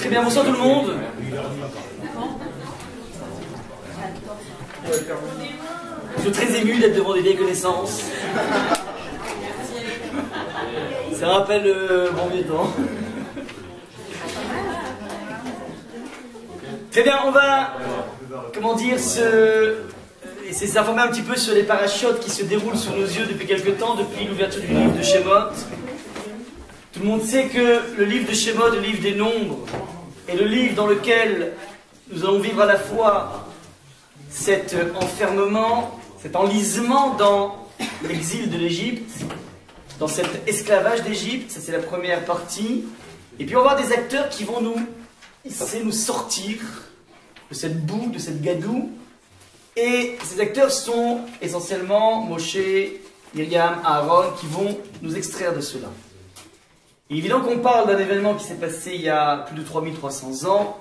Très bien, bonsoir tout le monde. Je suis très ému d'être devant des vieilles connaissances. Ça rappelle le bon vieux temps. Très bien, on va, comment dire, essayer de s'informer un petit peu sur les parachutes qui se déroulent sous nos yeux depuis quelques temps, depuis l'ouverture du livre de Shemot. Tout le monde sait que le livre de Shemot, le livre des nombres, est le livre dans lequel nous allons vivre à la fois cet enfermement, cet enlisement dans l'exil de l'Égypte, dans cet esclavage d'Égypte, ça c'est la première partie, et puis on va avoir des acteurs qui vont nous sortir de cette boue, de cette gadoue, et ces acteurs sont essentiellement Moshe, Myriam, Aaron, qui vont nous extraire de cela. Il est évident qu'on parle d'un événement qui s'est passé il y a plus de 3300 ans,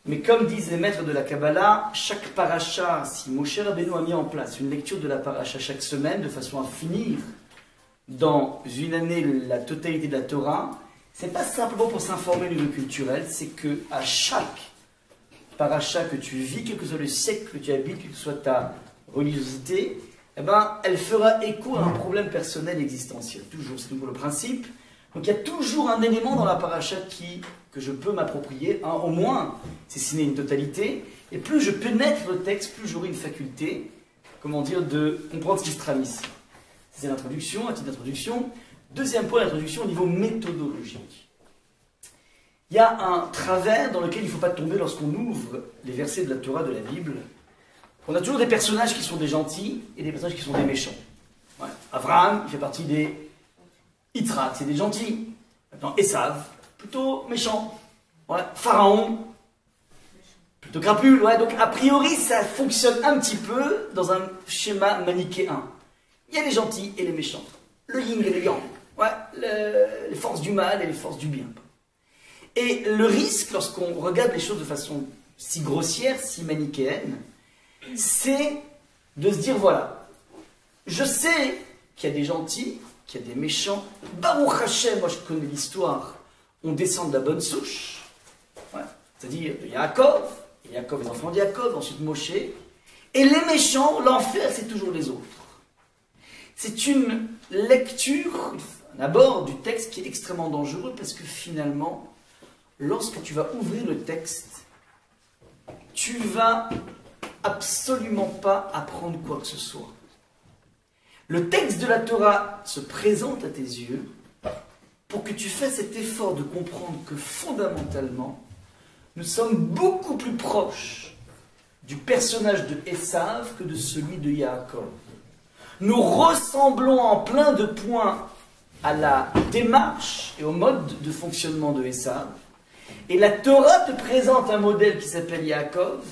mais comme disent les maîtres de la Kabbalah, chaque paracha, si Moshe Rabbeinu a mis en place une lecture de la paracha chaque semaine, de façon à finir dans une année la totalité de la Torah, c'est pas simplement pour s'informer du niveau culturel, c'est que à chaque paracha que tu vis, quel que soit le siècle que tu habites, quelle que soit ta religiosité, eh ben, elle fera écho à un problème personnel existentiel. Toujours, c'est toujours le principe. Donc il y a toujours un élément dans la paracha que je peux m'approprier, hein, au moins, c'est sinon une totalité, et plus je pénètre le texte, plus j'aurai une faculté, comment dire, de comprendre ce qui se trame ici. C'est l'introduction, un titre d'introduction. Deuxième point d'introduction au niveau méthodologique. Il y a un travers dans lequel il ne faut pas tomber lorsqu'on ouvre les versets de la Torah, de la Bible. On a toujours des personnages qui sont des gentils et des personnages qui sont des méchants. Ouais. Abraham, il fait partie des Yitzhak, c'est des gentils. Maintenant, Esav, plutôt méchant. Ouais. Pharaon, plutôt crapule. Ouais. Donc, a priori, ça fonctionne un petit peu dans un schéma manichéen. Il y a les gentils et les méchants. Le yin et le yang. Ouais. Les forces du mal et les forces du bien. Et le risque, lorsqu'on regarde les choses de façon si grossière, si manichéenne, c'est de se dire, voilà, je sais qu'il y a des gentils, qu'il y a des méchants. Baruch Hashem, moi je connais l'histoire, on descend de la bonne souche, ouais. C'est-à-dire de Yaakov, et Yaakov, les enfants de Yaakov, ensuite Moshe, et les méchants, l'enfer, c'est toujours les autres. C'est une lecture, un abord du texte qui est extrêmement dangereux, parce que finalement, lorsque tu vas ouvrir le texte, tu vas absolument pas apprendre quoi que ce soit. Le texte de la Torah se présente à tes yeux pour que tu fasses cet effort de comprendre que fondamentalement, nous sommes beaucoup plus proches du personnage de Esav que de celui de Yaakov. Nous ressemblons en plein de points à la démarche et au mode de fonctionnement de Esav. Et la Torah te présente un modèle qui s'appelle Yaakov,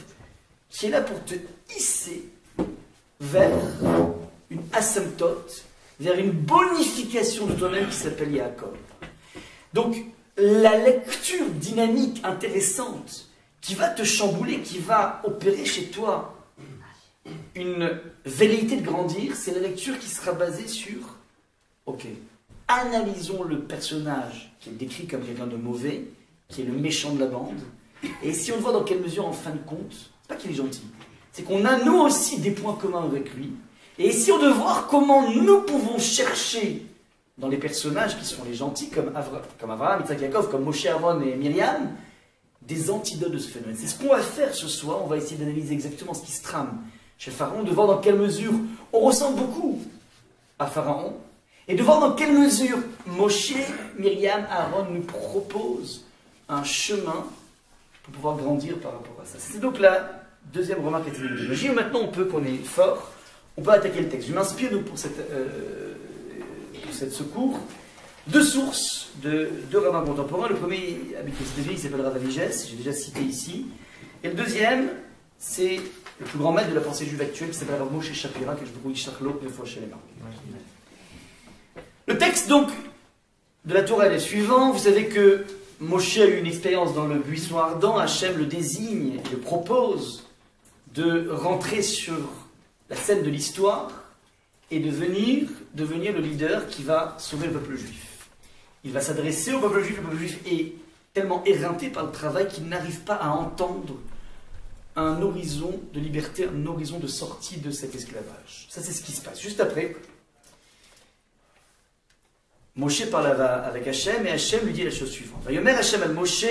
qui est là pour te hisser vers une asymptote, vers une bonification de toi-même qui s'appelle Yaakov. Donc, la lecture dynamique, intéressante, qui va te chambouler, qui va opérer chez toi une velléité de grandir, c'est la lecture qui sera basée sur, ok, analysons le personnage qui est décrit comme quelqu'un de mauvais, qui est le méchant de la bande, et essayons de voir dans quelle mesure, en fin de compte, c'est pas qu'il est gentil, c'est qu'on a nous aussi des points communs avec lui, et essayons de voir comment nous pouvons chercher dans les personnages qui sont les gentils, comme Abraham, Yitzhak, Yaakov, comme Moshe, Aaron et Myriam, des antidotes de ce phénomène. C'est ce qu'on va faire ce soir, on va essayer d'analyser exactement ce qui se trame chez Pharaon, de voir dans quelle mesure on ressemble beaucoup à Pharaon, et de voir dans quelle mesure Moshe, Myriam, Aaron nous proposent un chemin pour pouvoir grandir par rapport à ça. C'est donc la deuxième remarque étymologique. Maintenant, on peut, qu'on est fort, on peut attaquer le texte. Je m'inspire donc pour cette secours deux sources de deux rabbins contemporains. Le premier, avec il s'appelle Rav Avigès, j'ai déjà cité ici. Et le deuxième, c'est le plus grand maître de la pensée juive actuelle, qui s'appelle Rav Moshe Shapira, que je vous Charlot, le fois chez les marques. Le texte donc de la Torah est le suivant. Vous savez que Moshe a eu une expérience dans le buisson ardent. Hachem le désigne et le propose de rentrer sur la scène de l'histoire et de devenir le leader qui va sauver le peuple juif. Il va s'adresser au peuple juif. Le peuple juif est tellement éreintés par le travail qu'ils n'arrivent pas à entendre un horizon de liberté, un horizon de sortie de cet esclavage. Ça, c'est ce qui se passe. Juste après, Moshe parle avec Hachem, et Hachem lui dit la chose suivante. Vayomer Hachem al Moshe,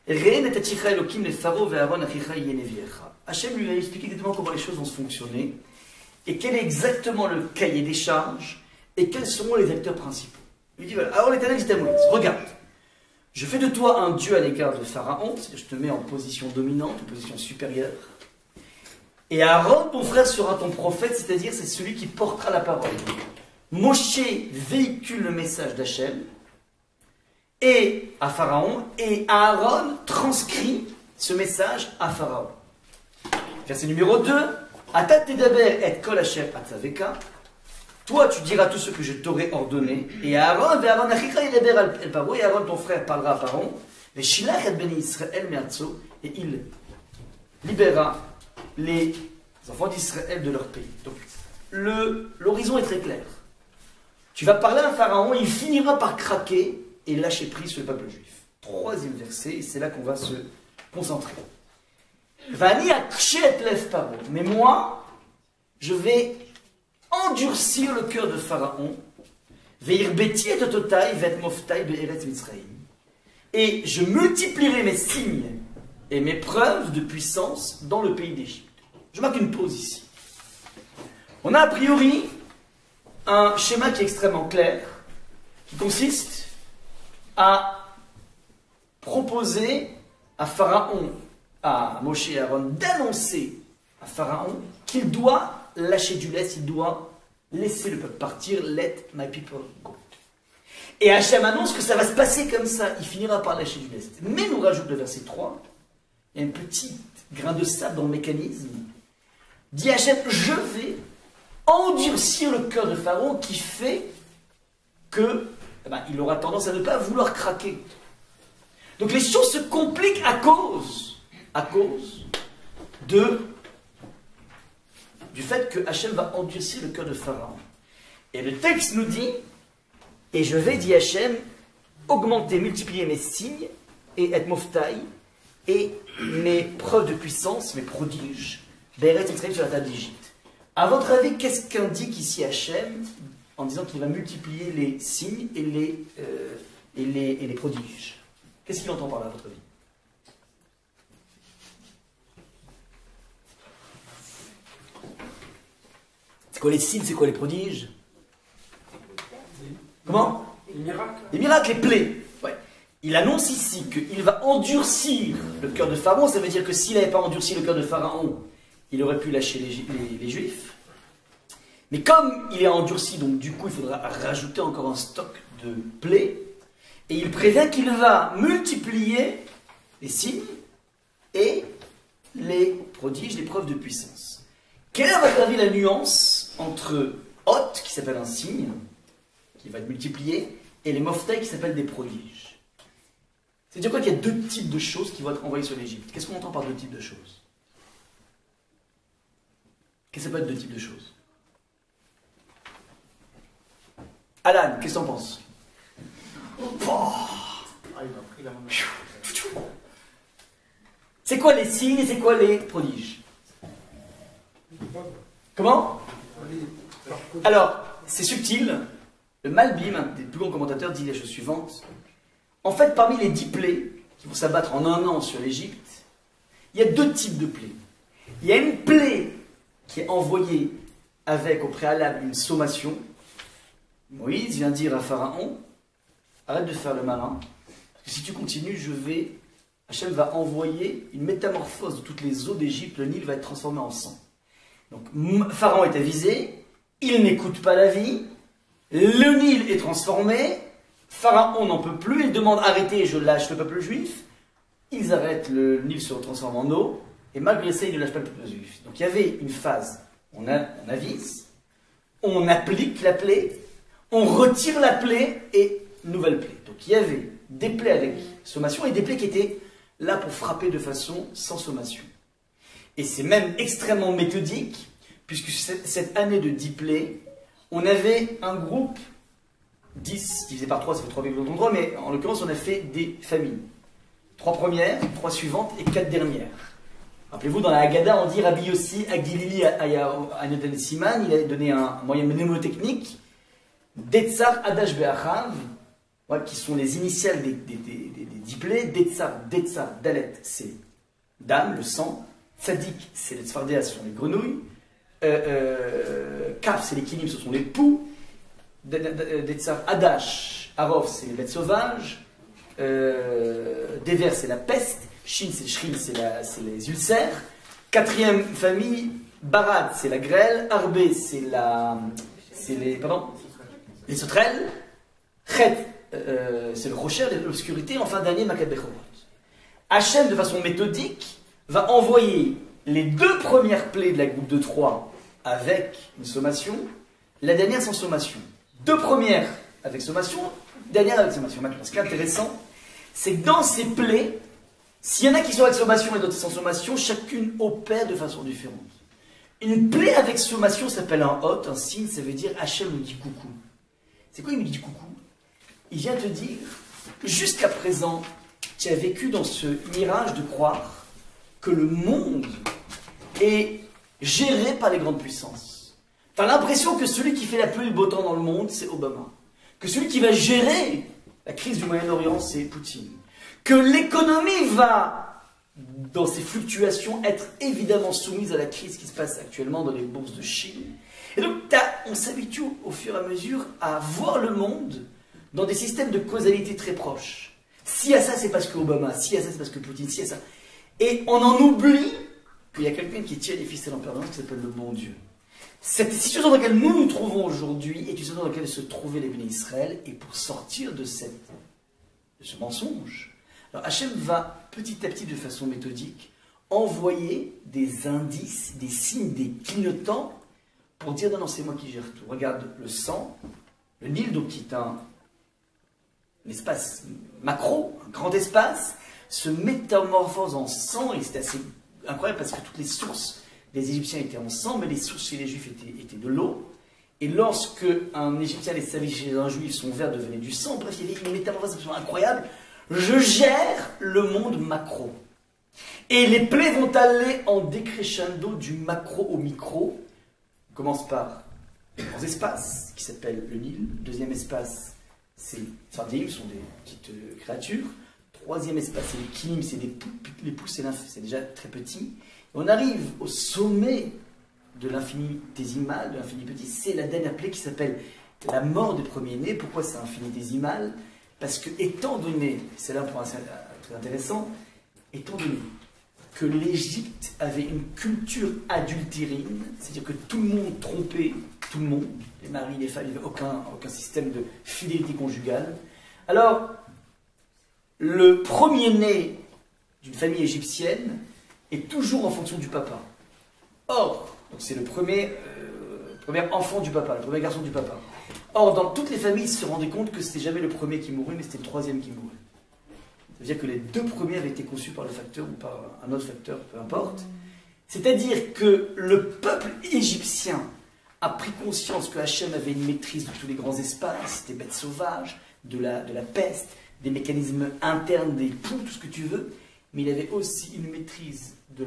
Re'en etaticha Elokim le Pharaon ve'Aaron achicha yeneviecha. Hachem lui a expliqué exactement comment les choses vont se fonctionner, et quel est exactement le cahier des charges, et quels seront les acteurs principaux. Il dit, voilà, alors l'Éternel dit à Moïse, regarde, je fais de toi un dieu à l'égard de Pharaon, c'est-à-dire je te mets en position dominante, en position supérieure, et Aaron, ton frère, sera ton prophète, c'est-à-dire c'est celui qui portera la parole. Moshe véhicule le message d'Hachem et à Pharaon, et Aaron transcrit ce message à Pharaon. Verset numéro 2, Atat tedaber et kol asher atzaveka. Toi, tu diras tout ce que je t'aurai ordonné. Et Aaron, et Aaron, ton frère, parlera à Pharaon. Et il libérera les enfants d'Israël de leur pays. Donc, l'horizon est très clair. Tu vas parler à Pharaon, il finira par craquer et lâcher prise sur le peuple juif. Troisième verset, et c'est là qu'on va se concentrer. Mais moi, je vais endurcir le cœur de Pharaon, et je multiplierai mes signes et mes preuves de puissance dans le pays d'Égypte. Je marque une pause ici. On a a priori un schéma qui est extrêmement clair, qui consiste à proposer à Pharaon, à Moshe et Aaron, d'annoncer à Pharaon qu'il doit lâcher du lest, il doit laisser le peuple partir, let my people go. Et Hachem annonce que ça va se passer comme ça, il finira par lâcher du lest. Mais nous rajoute le verset 3, il y a un petit grain de sable dans le mécanisme, dit Hachem, je vais endurcir le cœur de Pharaon qui fait que il aura tendance à ne pas vouloir craquer. Donc les choses se compliquent à cause du fait que Hachem va endurcir le cœur de Pharaon. Et le texte nous dit, et je vais, dit Hachem, augmenter, multiplier mes signes, et être moftaï, et mes preuves de puissance, mes prodiges, Béret Israël sur la table d'Égypte. À votre avis, qu'est-ce qu'indique ici Hachem en disant qu'il va multiplier les signes et les prodiges? Qu'est-ce qu'il entend par là, à votre avis? C'est quoi les signes, c'est quoi les prodiges? Comment? Les miracles. Les miracles, les plaies. Ouais. Il annonce ici qu'il va endurcir le cœur de Pharaon. Ça veut dire que s'il n'avait pas endurci le cœur de Pharaon, il aurait pu lâcher les Juifs. Mais comme il est endurci, donc du coup il faudra rajouter encore un stock de plaies. Et il prévient qu'il va multiplier les signes et les prodiges, les preuves de puissance. Quelle est à votre avis la nuance entre Hot, qui s'appelle un signe, qui va être multiplié, et les Moftaï, qui s'appellent des prodiges? C'est-à-dire quoi qu'il y a deux types de choses qui vont être envoyées sur l'Égypte? Qu'est-ce qu'on entend par deux types de choses? Qu'est-ce que ça peut être deux types de choses? Alan, qu'est-ce que t'en penses? C'est quoi les signes et c'est quoi les prodiges? Comment? Alors, c'est subtil. Le Malbim, un des plus grands commentateurs, dit la chose suivante. En fait, parmi les 10 plaies qui vont s'abattre en un an sur l'Égypte, il y a deux types de plaies. Il y a une plaie qui est envoyée avec au préalable une sommation. Moïse vient dire à Pharaon, arrête de faire le malin, parce que si tu continues, Hachem va envoyer une métamorphose de toutes les eaux d'Égypte, le Nil va être transformé en sang. Donc Pharaon est avisé, il n'écoute pas l'avis, le Nil est transformé, Pharaon n'en peut plus, il demande arrêtez, je lâche le peuple juif, ils arrêtent, le Nil se transforme en eau, et malgré ça, ils ne lâchent pas le peuple juif. Donc il y avait une phase, on avise, on applique la plaie, on retire la plaie et nouvelle plaie. Donc il y avait des plaies avec sommation et des plaies qui étaient là pour frapper de façon sans sommation. Et c'est même extrêmement méthodique, puisque cette année de 10 plaies, on avait un groupe, 10 divisé par 3, ça fait 3,33, mais en l'occurrence on a fait des familles. 3 premières, 3 suivantes et 4 dernières. Rappelez-vous, dans la Haggadah, on dit Rabbi Yossi Agilili Anoten Siman, il a donné un moyen mnémotechnique, Detzar Adash Be'achav, qui sont les initiales des diplés. Detzar, Dalet, c'est dame, le sang. Tzadik, c'est les tzfardéas, ce sont les grenouilles. Kaf, c'est les kinim, ce sont les poux. Detzar Adash, Arov, c'est les bêtes sauvages. Dever, c'est la peste. Shin, c'est Shrim, c'est les ulcères. 4e famille, Barad, c'est la grêle. Arbé, c'est les sauterelles. Chet, c'est le rocher, l'obscurité. Enfin, dernier, Makat Bechorot. Hachem, de façon méthodique, va envoyer les 2 premières plaies de la groupe de 3 avec une sommation, la dernière sans sommation. 2 premières avec sommation, dernière avec sommation. Maintenant, ce qui est intéressant, c'est que dans ces plaies, s'il y en a qui sont avec sommation et d'autres sans sommation, chacune opère de façon différente. Une plaie avec sommation s'appelle un hot, un signe, ça veut dire Hachem me dit coucou. C'est quoi il me dit coucou? Il vient te dire, jusqu'à présent, tu as vécu dans ce mirage de croire que le monde est géré par les grandes puissances. Tu as l'impression que celui qui fait la pluie et le beau temps dans le monde, c'est Obama. Que celui qui va gérer la crise du Moyen-Orient, c'est Poutine. Que l'économie va, dans ses fluctuations, être évidemment soumise à la crise qui se passe actuellement dans les bourses de Chine. Et donc, on s'habitue au fur et à mesure à voir le monde dans des systèmes de causalité très proches. Si à ça, c'est parce que Obama, si à ça, c'est parce que Poutine, si à ça. Et on en oublie qu'il y a quelqu'un qui tient les ficelles en permanence qui s'appelle le bon Dieu. Cette situation dans laquelle nous nous trouvons aujourd'hui est une situation dans laquelle se trouvaient les bénis Israël, et pour sortir de ce mensonge, alors Hachem va petit à petit, de façon méthodique, envoyer des indices, des signes, des clignotants pour dire non, c'est moi qui gère tout. Regarde le sang, le Nil, donc qui est un espace macro, un grand espace, se métamorphose en sang, et c'est assez incroyable parce que toutes les sources des Égyptiens étaient en sang, mais les sources chez les Juifs étaient de l'eau. Et lorsque un Égyptien les servait chez un Juif, son verre devenait du sang. Bref, il y avait une métamorphose absolument incroyable. Je gère le monde macro. Et les plaies vont aller en décrescendo du macro au micro. On commence par les grands espaces, qui s'appellent le Nil. Deuxième espace, c'est les Tzfardéim, sont des petites créatures. Troisième espace, c'est les Kinim, c'est des poux. Les poux, c'est déjà très petit. Et on arrive au sommet de l'infinitésimal, de l'infini petit. C'est la dernière plaie qui s'appelle la mort des premiers-nés. Pourquoi c'est infinitésimal? Parce que, étant donné, c'est là un point très intéressant, étant donné que l'Égypte avait une culture adultérine, c'est-à-dire que tout le monde trompait tout le monde, les maris, les femmes, il n'y avait aucun système de fidélité conjugale. Alors, le premier-né d'une famille égyptienne est toujours en fonction du papa. Or, c'est le premier enfant du papa, le premier garçon du papa. Or, dans toutes les familles, ils se rendaient compte que c'était jamais le premier qui mourut, mais c'était le troisième qui mourut. Ça veut dire que les 2 premiers avaient été conçus par le facteur ou par un autre facteur, peu importe. C'est-à-dire que le peuple égyptien a pris conscience que Hachem avait une maîtrise de tous les grands espaces, des bêtes sauvages, de la peste, des mécanismes internes, des poux, tout ce que tu veux, mais il avait aussi une maîtrise de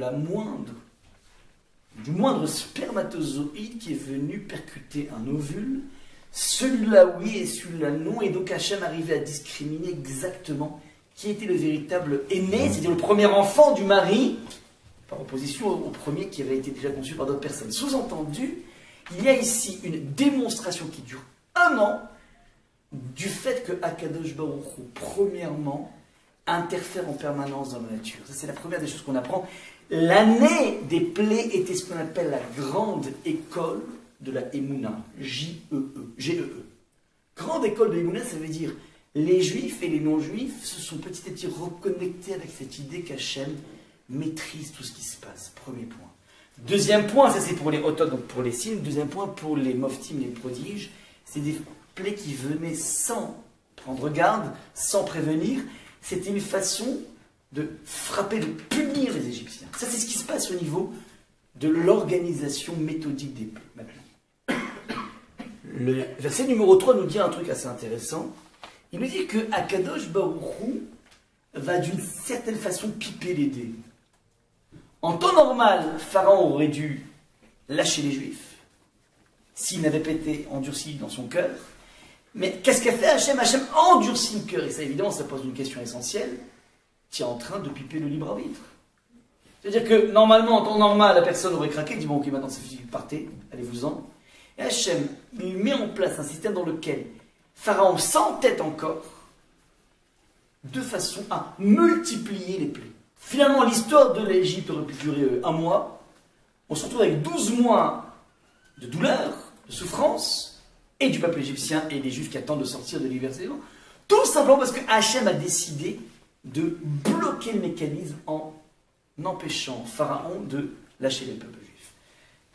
du moindre spermatozoïde qui est venu percuter un ovule. Celui-là oui et celui-là non, et donc Hachem arrivait à discriminer exactement qui était le véritable aîné, c'est-à-dire le premier enfant du mari, par opposition au premier qui avait été déjà conçu par d'autres personnes. Sous-entendu, il y a ici une démonstration qui dure 1 an du fait que Akadosh Baruch Hu, premièrement, interfère en permanence dans la nature. Ça, c'est la première des choses qu'on apprend. L'année des plaies était ce qu'on appelle la grande école de la Emouna, G-E-E. Grande école de l'Emouna, ça veut dire les juifs et les non-juifs se sont petit à petit reconnectés avec cette idée qu'Hachem maîtrise tout ce qui se passe. Premier point. Deuxième point, ça c'est pour les otot, donc pour les signes. Deuxième point, pour les moftim, les prodiges, c'est des plaies qui venaient sans prendre garde, sans prévenir. C'était une façon de frapper, de punir les Égyptiens. Ça, c'est ce qui se passe au niveau de l'organisation méthodique des plaies. Maintenant, le verset numéro 3 nous dit un truc assez intéressant. Il nous dit que Akadosh Baruch Hu va d'une certaine façon piper les dés. En temps normal, Pharaon aurait dû lâcher les Juifs s'il n'avait pas été endurci dans son cœur. Mais qu'est-ce qu'a fait Hachem? Hachem endurcit le cœur. Et ça, évidemment, ça pose une question essentielle. Tu es en train de piper le libre arbitre. C'est-à-dire que, normalement, en temps normal, la personne aurait craqué, il dit, bon, ok, maintenant c'est fini, partez, allez-vous-en. Et Hachem, il met en place un système dans lequel Pharaon s'entête encore, de façon à multiplier les plaies. Finalement, l'histoire de l'Égypte aurait pu durer un mois. On se retrouve avec 12 mois de douleur, de souffrance, et du peuple égyptien et des Juifs qui attendent de sortir de l'université. Tout simplement parce que Hachem a décidé de bloquer le mécanisme en empêchant Pharaon de lâcher les peuples juifs.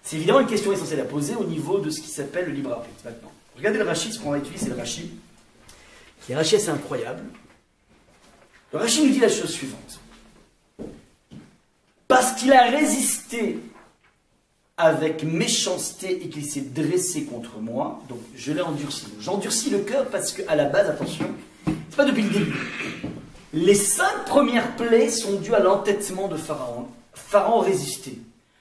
C'est évidemment une question essentielle à poser au niveau de ce qui s'appelle le libre arbitre maintenant. Regardez le Rashi, ce qu'on va utiliser, c'est le Rashi. Le Rashi, c'est incroyable. Le Rashi nous dit la chose suivante. Parce qu'il a résisté avec méchanceté et qu'il s'est dressé contre moi, donc je l'ai endurci. J'endurcis le cœur parce qu'à la base, attention, c'est pas depuis le début. Les 5 premières plaies sont dues à l'entêtement de Pharaon. Pharaon résistait.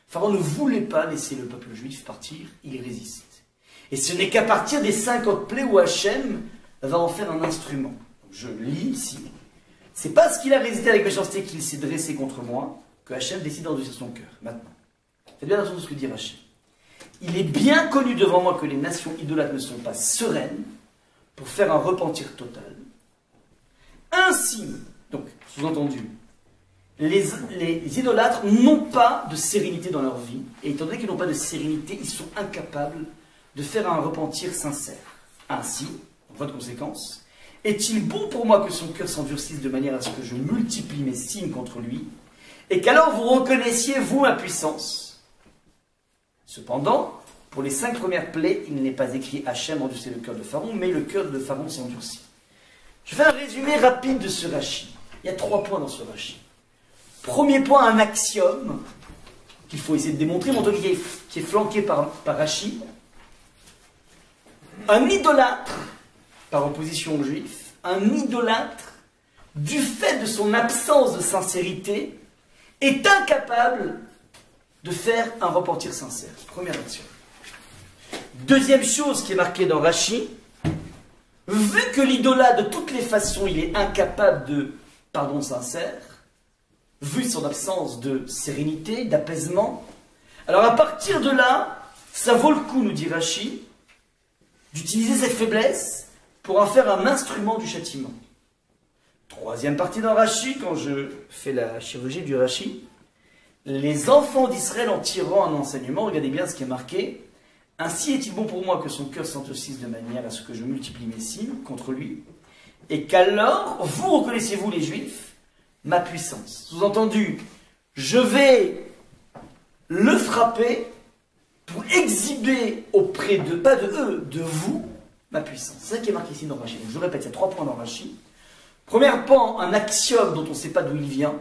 Pharaon ne voulait pas laisser le peuple juif partir, il résiste. Et ce n'est qu'à partir des 50 plaies où Hachem va en faire un instrument. Je lis ici. C'est parce qu'il a résisté avec méchanceté qu'il s'est dressé contre moi que Hachem décide d'endurcir son cœur. Maintenant, faites bien attention à ce que dit Hachem. Il est bien connu devant moi que les nations idolâtres ne sont pas sereines pour faire un repentir total. Ainsi, donc, sous-entendu, les idolâtres n'ont pas de sérénité dans leur vie, et étant donné qu'ils n'ont pas de sérénité, ils sont incapables de faire un repentir sincère. Ainsi, en voie de conséquence, est-il bon pour moi que son cœur s'endurcisse de manière à ce que je multiplie mes signes contre lui, et qu'alors vous reconnaissiez, vous, ma puissance? Cependant, pour les 5 premières plaies, il n'est pas écrit Hachem endurcit le cœur de Pharaon, mais le cœur de Pharaon s'endurcit. Je fais un résumé rapide de ce Rashi. Il y a 3 points dans ce Rashi. Premier point, un axiome qu'il faut essayer de démontrer, mais en tout cas qui est flanqué par Rashi. Un idolâtre, par opposition aux Juifs, un idolâtre, du fait de son absence de sincérité, est incapable de faire un repentir sincère. Première action. Deuxième chose qui est marquée dans Rashi, vu que l'idolâtre, de toutes les façons, il est incapable de pardon sincère, vu son absence de sérénité, d'apaisement, alors à partir de là, ça vaut le coup, nous dit Rashi, d'utiliser cette faiblesse pour en faire un instrument du châtiment. Troisième partie dans Rashi, quand je fais la chirurgie du Rashi, les enfants d'Israël en tireront un enseignement, regardez bien ce qui est marqué. Ainsi est-il bon pour moi que son cœur s'endurcisse de manière à ce que je multiplie mes signes contre lui, et qu'alors, vous reconnaissez-vous les Juifs, ma puissance. Sous-entendu, je vais le frapper pour exhiber auprès de, pas de eux, de vous, ma puissance. C'est ça qui est marqué ici dans Rashi. Donc, je répète, il y a 3 points dans Rashi. Premier point, un axiome dont on ne sait pas d'où il vient,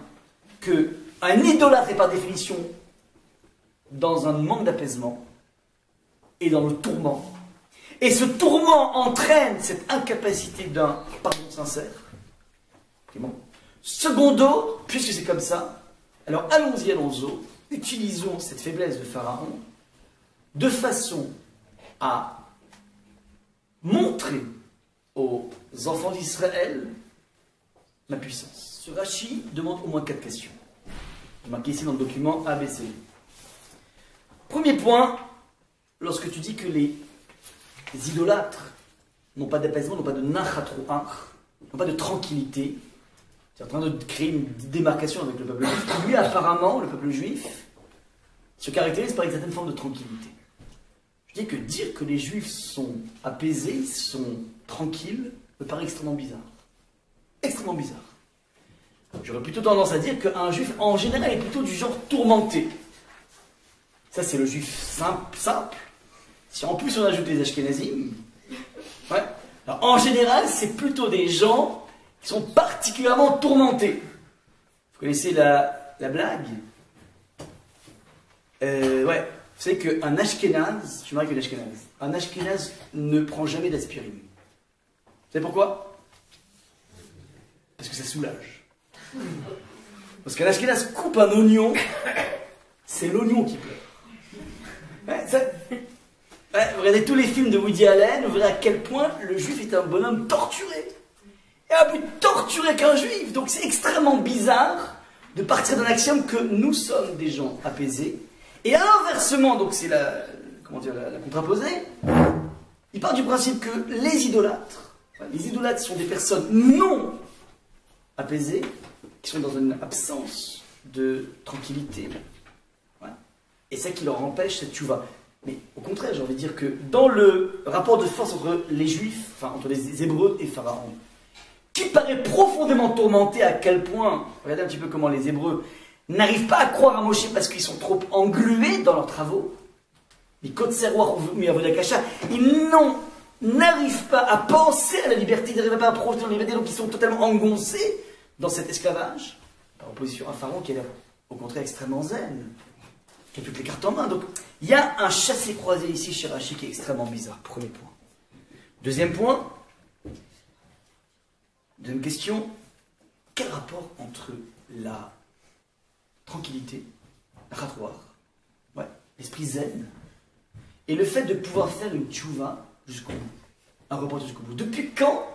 que un idolâtre est par définition dans un manque d'apaisement et dans le tourment. Et ce tourment entraîne cette incapacité d'un pardon sincère. Okay, bon. Secondo, puisque c'est comme ça, alors allons-y, utilisons cette faiblesse de Pharaon de façon à montrer aux enfants d'Israël ma puissance. Ce Rashi demande au moins 4 questions. Je marque ici dans le document ABC. Premier point, lorsque tu dis que les idolâtres n'ont pas d'apaisement, n'ont pas de nachatrouach, n'ont pas de tranquillité, tu es en train de créer une démarcation avec le peuple juif. Lui, apparemment, le peuple juif se caractérise par une certaine forme de tranquillité. Je dis que dire que les juifs sont apaisés, sont tranquilles, me paraît extrêmement bizarre. Extrêmement bizarre. J'aurais plutôt tendance à dire qu'un juif, en général, est plutôt du genre tourmenté. Ça, c'est le juif simple. Si en plus on ajoute les Ashkenazim, ouais. Alors, en général, c'est plutôt des gens qui sont particulièrement tourmentés. Vous connaissez la blague? Ouais. Vous savez qu'un Ashkenaz, je me rappelle un Ashkenaz ne prend jamais d'aspirine. Vous savez pourquoi? Parce que ça soulage. Parce qu'un Ashkenaz coupe un oignon, c'est l'oignon qui pleure. Vous regardez tous les films de Woody Allen, vous verrez à quel point le juif est un bonhomme torturé. Il a plus torturé qu'un juif. Donc c'est extrêmement bizarre de partir d'un axiome que nous sommes des gens apaisés. Et à l'inversement, donc c'est la contraposée, il part du principe que les idolâtres sont des personnes non apaisées, qui sont dans une absence de tranquillité. Ouais. Et ça qui leur empêche cette tchouva. Mais au contraire, j'ai envie de dire que dans le rapport de force entre les Juifs, enfin entre les Hébreux et Pharaon, qui paraît profondément tourmenté à quel point, regardez un petit peu comment les Hébreux n'arrivent pas à croire à Moshe parce qu'ils sont trop englués dans leurs travaux, les côtes serroirs ou Vodakasha, ils n'arrivent pas à penser à la liberté, ils n'arrivent pas à projeter la liberté, donc ils sont totalement engoncés dans cet esclavage, par opposition à Pharaon qui est là, au contraire extrêmement zen, qui a toutes les cartes en main. Donc il y a un chassé-croisé ici chez Rachi qui est extrêmement bizarre, premier point. Deuxième point, deuxième question, quel rapport entre la tranquillité, la ratoire, l'esprit zen, et le fait de pouvoir faire une tchouva jusqu'au bout, un repentir jusqu'au bout. Depuis quand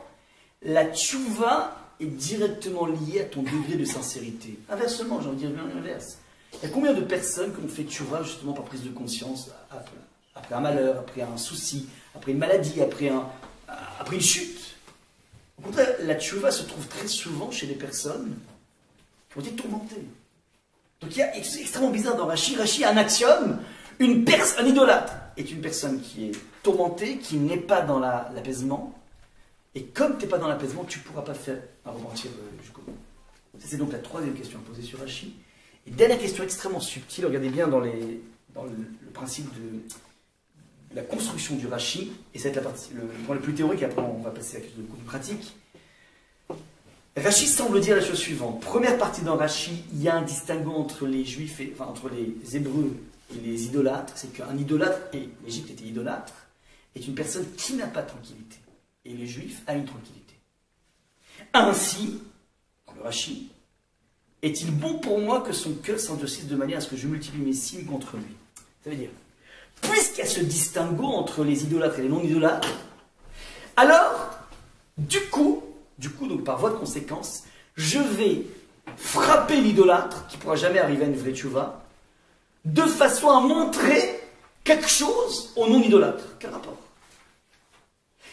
la tchouva est directement liée à ton degré de sincérité? Inversement, j'ai envie de dire l'inverse. Il y a combien de personnes qui ont fait tchouva justement par prise de conscience après un malheur, après un souci, après une maladie, après une chute? Au contraire, la tchouva se trouve très souvent chez des personnes qui ont été tourmentées. Donc c'est extrêmement bizarre dans Rachi. Rachi a un axiome, un idolâtre est une personne qui est tourmentée, qui n'est pas dans l'apaisement. Et comme tu n'es pas dans l'apaisement, tu ne pourras pas faire un repentir jusqu'au bout. C'est donc la troisième question à poser sur Rachi. Et dernière question extrêmement subtile, regardez bien dans le principe de la construction du Rachi, et ça va être la partie, le point le plus théorique, et après on va passer à quelque chose de beaucoup plus pratique. Rachi semble dire la chose suivante. Première partie dans Rachi, il y a un distinguo entre les Juifs, entre les Hébreux et les idolâtres. C'est qu'un idolâtre, et l'Égypte était idolâtre, est une personne qui n'a pas de tranquillité. Et les Juifs a une tranquillité. Ainsi, pour le Rachi, est-il bon pour moi que son cœur s'endurcisse de manière à ce que je multiplie mes signes contre lui? Ça veut dire, puisqu'il y a ce distinguo entre les idolâtres et les non-idolâtres, alors, du coup, donc par voie de conséquence, je vais frapper l'idolâtre, qui ne pourra jamais arriver à une vraie tchouva, de façon à montrer quelque chose au non-idolâtre. Quel rapport?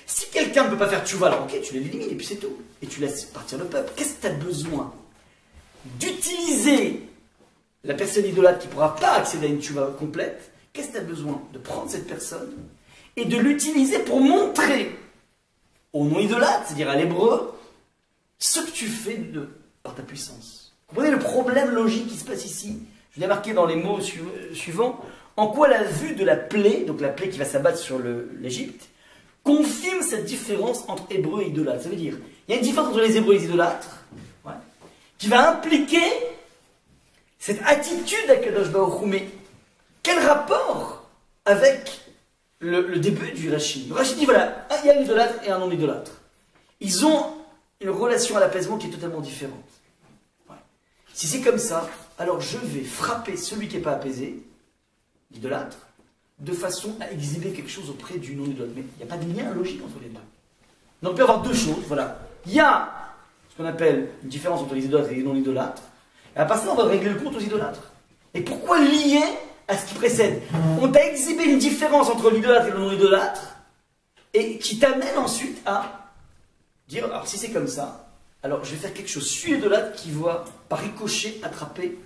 Si quelqu'un ne peut pas faire tchouva, alors ok, tu l'élimines et puis c'est tout. Et tu laisses partir le peuple. Qu'est-ce que tu as besoin? D'utiliser la personne idolâtre qui ne pourra pas accéder à une tchouva complète. Qu'est-ce que tu as besoin? De prendre cette personne et de l'utiliser pour montrer au non-idolâtre, c'est-à-dire à l'hébreu, ce que tu fais par ta puissance. Vous comprenez le problème logique qui se passe ici? Je l'ai marqué dans les mots suivants. En quoi la vue de la plaie, donc la plaie qui va s'abattre sur l'Égypte, confirme cette différence entre hébreux et idolâtres. Ça veut dire, il y a une différence entre les hébreux et les idolâtres, qui va impliquer cette attitude à Kadosh Baruch Hu. Mais quel rapport avec le début du Rachi? Le Rachi dit, voilà, il y a un idolâtre et un non-idolâtre. Ils ont une relation à l'apaisement qui est totalement différente. Si c'est comme ça, alors je vais frapper celui qui n'est pas apaisé, l'idolâtre, de façon à exhiber quelque chose auprès du non-idolâtre. Mais il n'y a pas de lien logique entre les deux. Donc il peut y avoir deux choses, voilà. Il y a ce qu'on appelle une différence entre les idolâtres et les non-idolâtres. Et à part ça, on va régler le compte aux idolâtres. Et pourquoi lier à ce qui précède? On t'a exhibé une différence entre l'idolâtre et le non-idolâtre, et qui t'amène ensuite à dire, alors si c'est comme ça, alors je vais faire quelque chose. Je suis idolâtre qui va, par ricochet, attraper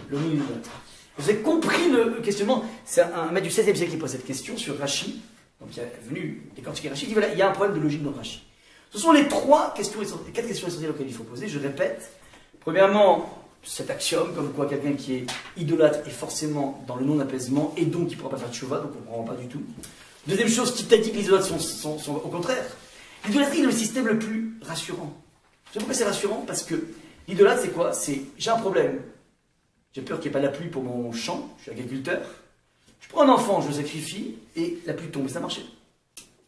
le non-idolâtre. Vous avez compris le questionnement? C'est un maître du XVIe siècle qui pose cette question sur Rachi. Donc il est venu décortiquer Rachi. Il dit, voilà, il y a un problème de logique dans Rachi. Ce sont les quatre questions essentielles auxquelles il faut poser. Je répète. Premièrement, cet axiome, comme quoi quelqu'un qui est idolâtre est forcément dans le non-apaisement et donc il ne pourra pas faire tchouva, donc on ne comprend pas du tout. Deuxième chose, qui t'a dit que les idolâtres sont au contraire. L'idolâtrie est le système le plus rassurant. Vous savez pourquoi c'est rassurant? Parce que l'idolâtre, c'est quoi? C'est, j'ai un problème. J'ai peur qu'il n'y ait pas la pluie pour mon champ, je suis agriculteur. Je prends un enfant, je le sacrifie, et la pluie tombe. Et ça marchait.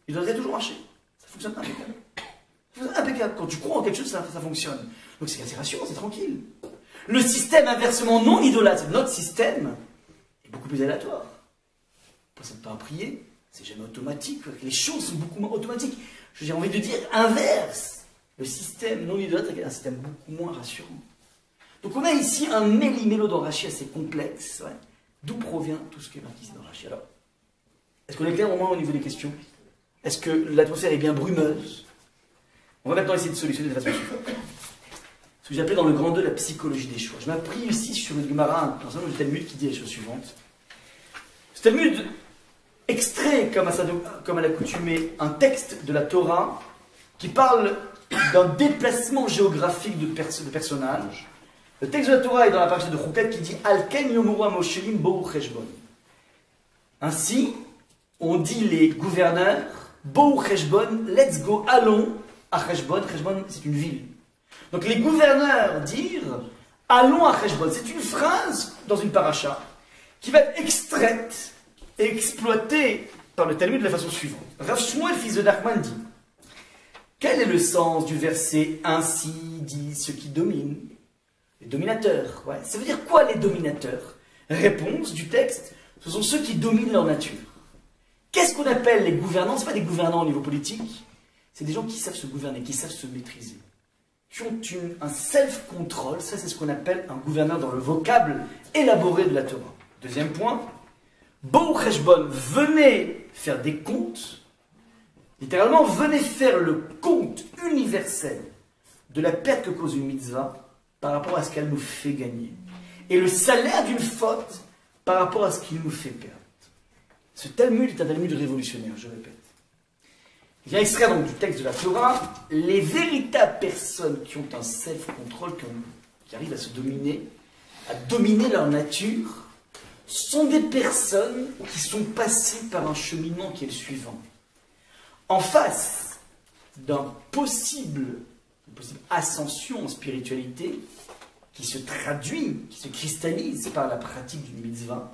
L'idolâtrie a toujours marché. Ça fonctionne pas. Impeccable. Quand tu crois en quelque chose, ça fonctionne. Donc c'est assez rassurant, c'est tranquille. Le système inversement non idolâtre, notre système, est beaucoup plus aléatoire. Pour ça, pas à prier, c'est jamais automatique. Les choses sont beaucoup moins automatiques. J'ai envie de dire inverse. Le système non idolâtre est un système beaucoup moins rassurant. Donc on a ici un méli-mélo dans Rachi assez complexe. Ouais. D'où provient tout ce qui est marqué dans Rachi? Alors, est-ce qu'on est clair au moins au niveau des questions? Est-ce que l'atmosphère est bien brumeuse? On va maintenant essayer de solutionner de façon suivante. Ce que j'appelais dans le grand 2 la psychologie des choix. Je m'appuie ici sur le Gemara, un personnage du Talmud qui dit les choses suivantes. Ce Talmud extrait, comme à l'accoutumée, un texte de la Torah qui parle d'un déplacement géographique de personnages. Le texte de la Torah est dans la partie de Chukat qui dit Alken yomuru amoshelim bo'u cheshbon. Ainsi, on dit les gouverneurs bo'u cheshbon, let's go, allons à Cheshbon. Cheshbon, c'est une ville. Donc les gouverneurs dirent allons à Cheshbon. C'est une phrase dans une paracha qui va être extraite et exploitée par le Talmud de la façon suivante. Rav Shmuel, fils de Nachman, dit quel est le sens du verset ainsi dit ceux qui dominent? Les dominateurs. Ouais. Ça veut dire quoi les dominateurs? Réponse du texte, ce sont ceux qui dominent leur nature. Qu'est-ce qu'on appelle les gouvernants? Ce n'est pas des gouvernants au niveau politique, c'est des gens qui savent se gouverner, qui savent se maîtriser, qui ont un self-control. Ça, c'est ce qu'on appelle un gouverneur dans le vocable élaboré de la Torah. Deuxième point, bo'u cheshbon, venez faire des comptes. Littéralement, venez faire le compte universel de la perte que cause une mitzvah par rapport à ce qu'elle nous fait gagner. Et le salaire d'une faute par rapport à ce qu'il nous fait perdre. Ce Talmud est un Talmud révolutionnaire, je répète. Il vient extraire donc du texte de la Torah les véritables personnes qui ont un self-control, qui arrivent à se dominer, à dominer leur nature, sont des personnes qui sont passées par un cheminement qui est le suivant. En face d'une possible ascension en spiritualité qui se traduit, qui se cristallise par la pratique d'une mitzvah,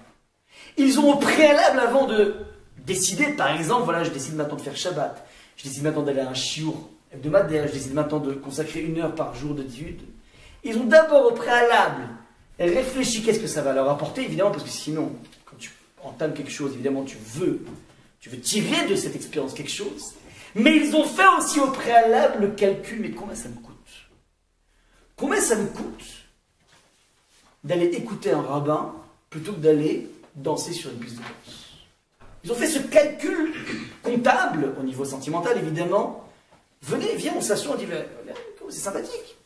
ils ont au préalable, avant de décider, par exemple, voilà, je décide maintenant de faire Shabbat, je décide maintenant d'aller à un shiur hebdomadaire, je décide maintenant de consacrer 1 heure par jour d'études, ils ont d'abord au préalable réfléchi qu'est-ce que ça va leur apporter, évidemment, parce que sinon, quand tu entames quelque chose, évidemment, tu veux tirer de cette expérience quelque chose, mais ils ont fait aussi au préalable le calcul, mais combien ça me coûte? Combien ça me coûte d'aller écouter un rabbin plutôt que d'aller danser sur une piste de danse? Ils ont fait ce calcul comptable, au niveau sentimental évidemment. Venez, viens, on s'assoit, on dit, c'est sympathique.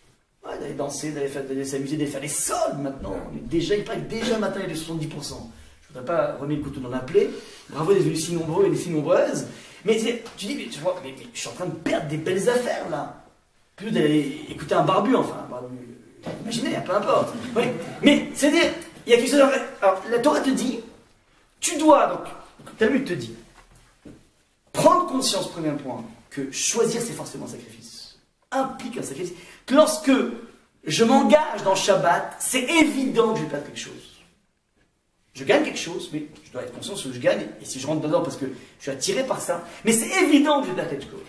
Ouais, d'aller danser, d'aller s'amuser, d'aller faire des soldes maintenant. Il paraît que déjà maintenant il y a des 70%. Je ne voudrais pas remettre le couteau dans la plaie. Bravo d'être venus si nombreux et des si nombreuses. Mais tu dis, mais tu vois, mais je suis en train de perdre des belles affaires là. Plus d'aller écouter un barbu, enfin, un barbu, imaginez, peu importe. Oui. Mais c'est-à-dire, il y a quelque chose. Alors, la Torah te dit, tu dois, donc, le Talmud te dit, prendre conscience, premier point, que choisir c'est forcément un sacrifice. Implique un sacrifice. Que lorsque je m'engage dans Shabbat, c'est évident que je vais perdre quelque chose. Je gagne quelque chose, mais je dois être conscient de ce que je gagne, et si je rentre dedans parce que je suis attiré par ça, mais c'est évident que je vais perdre quelque chose.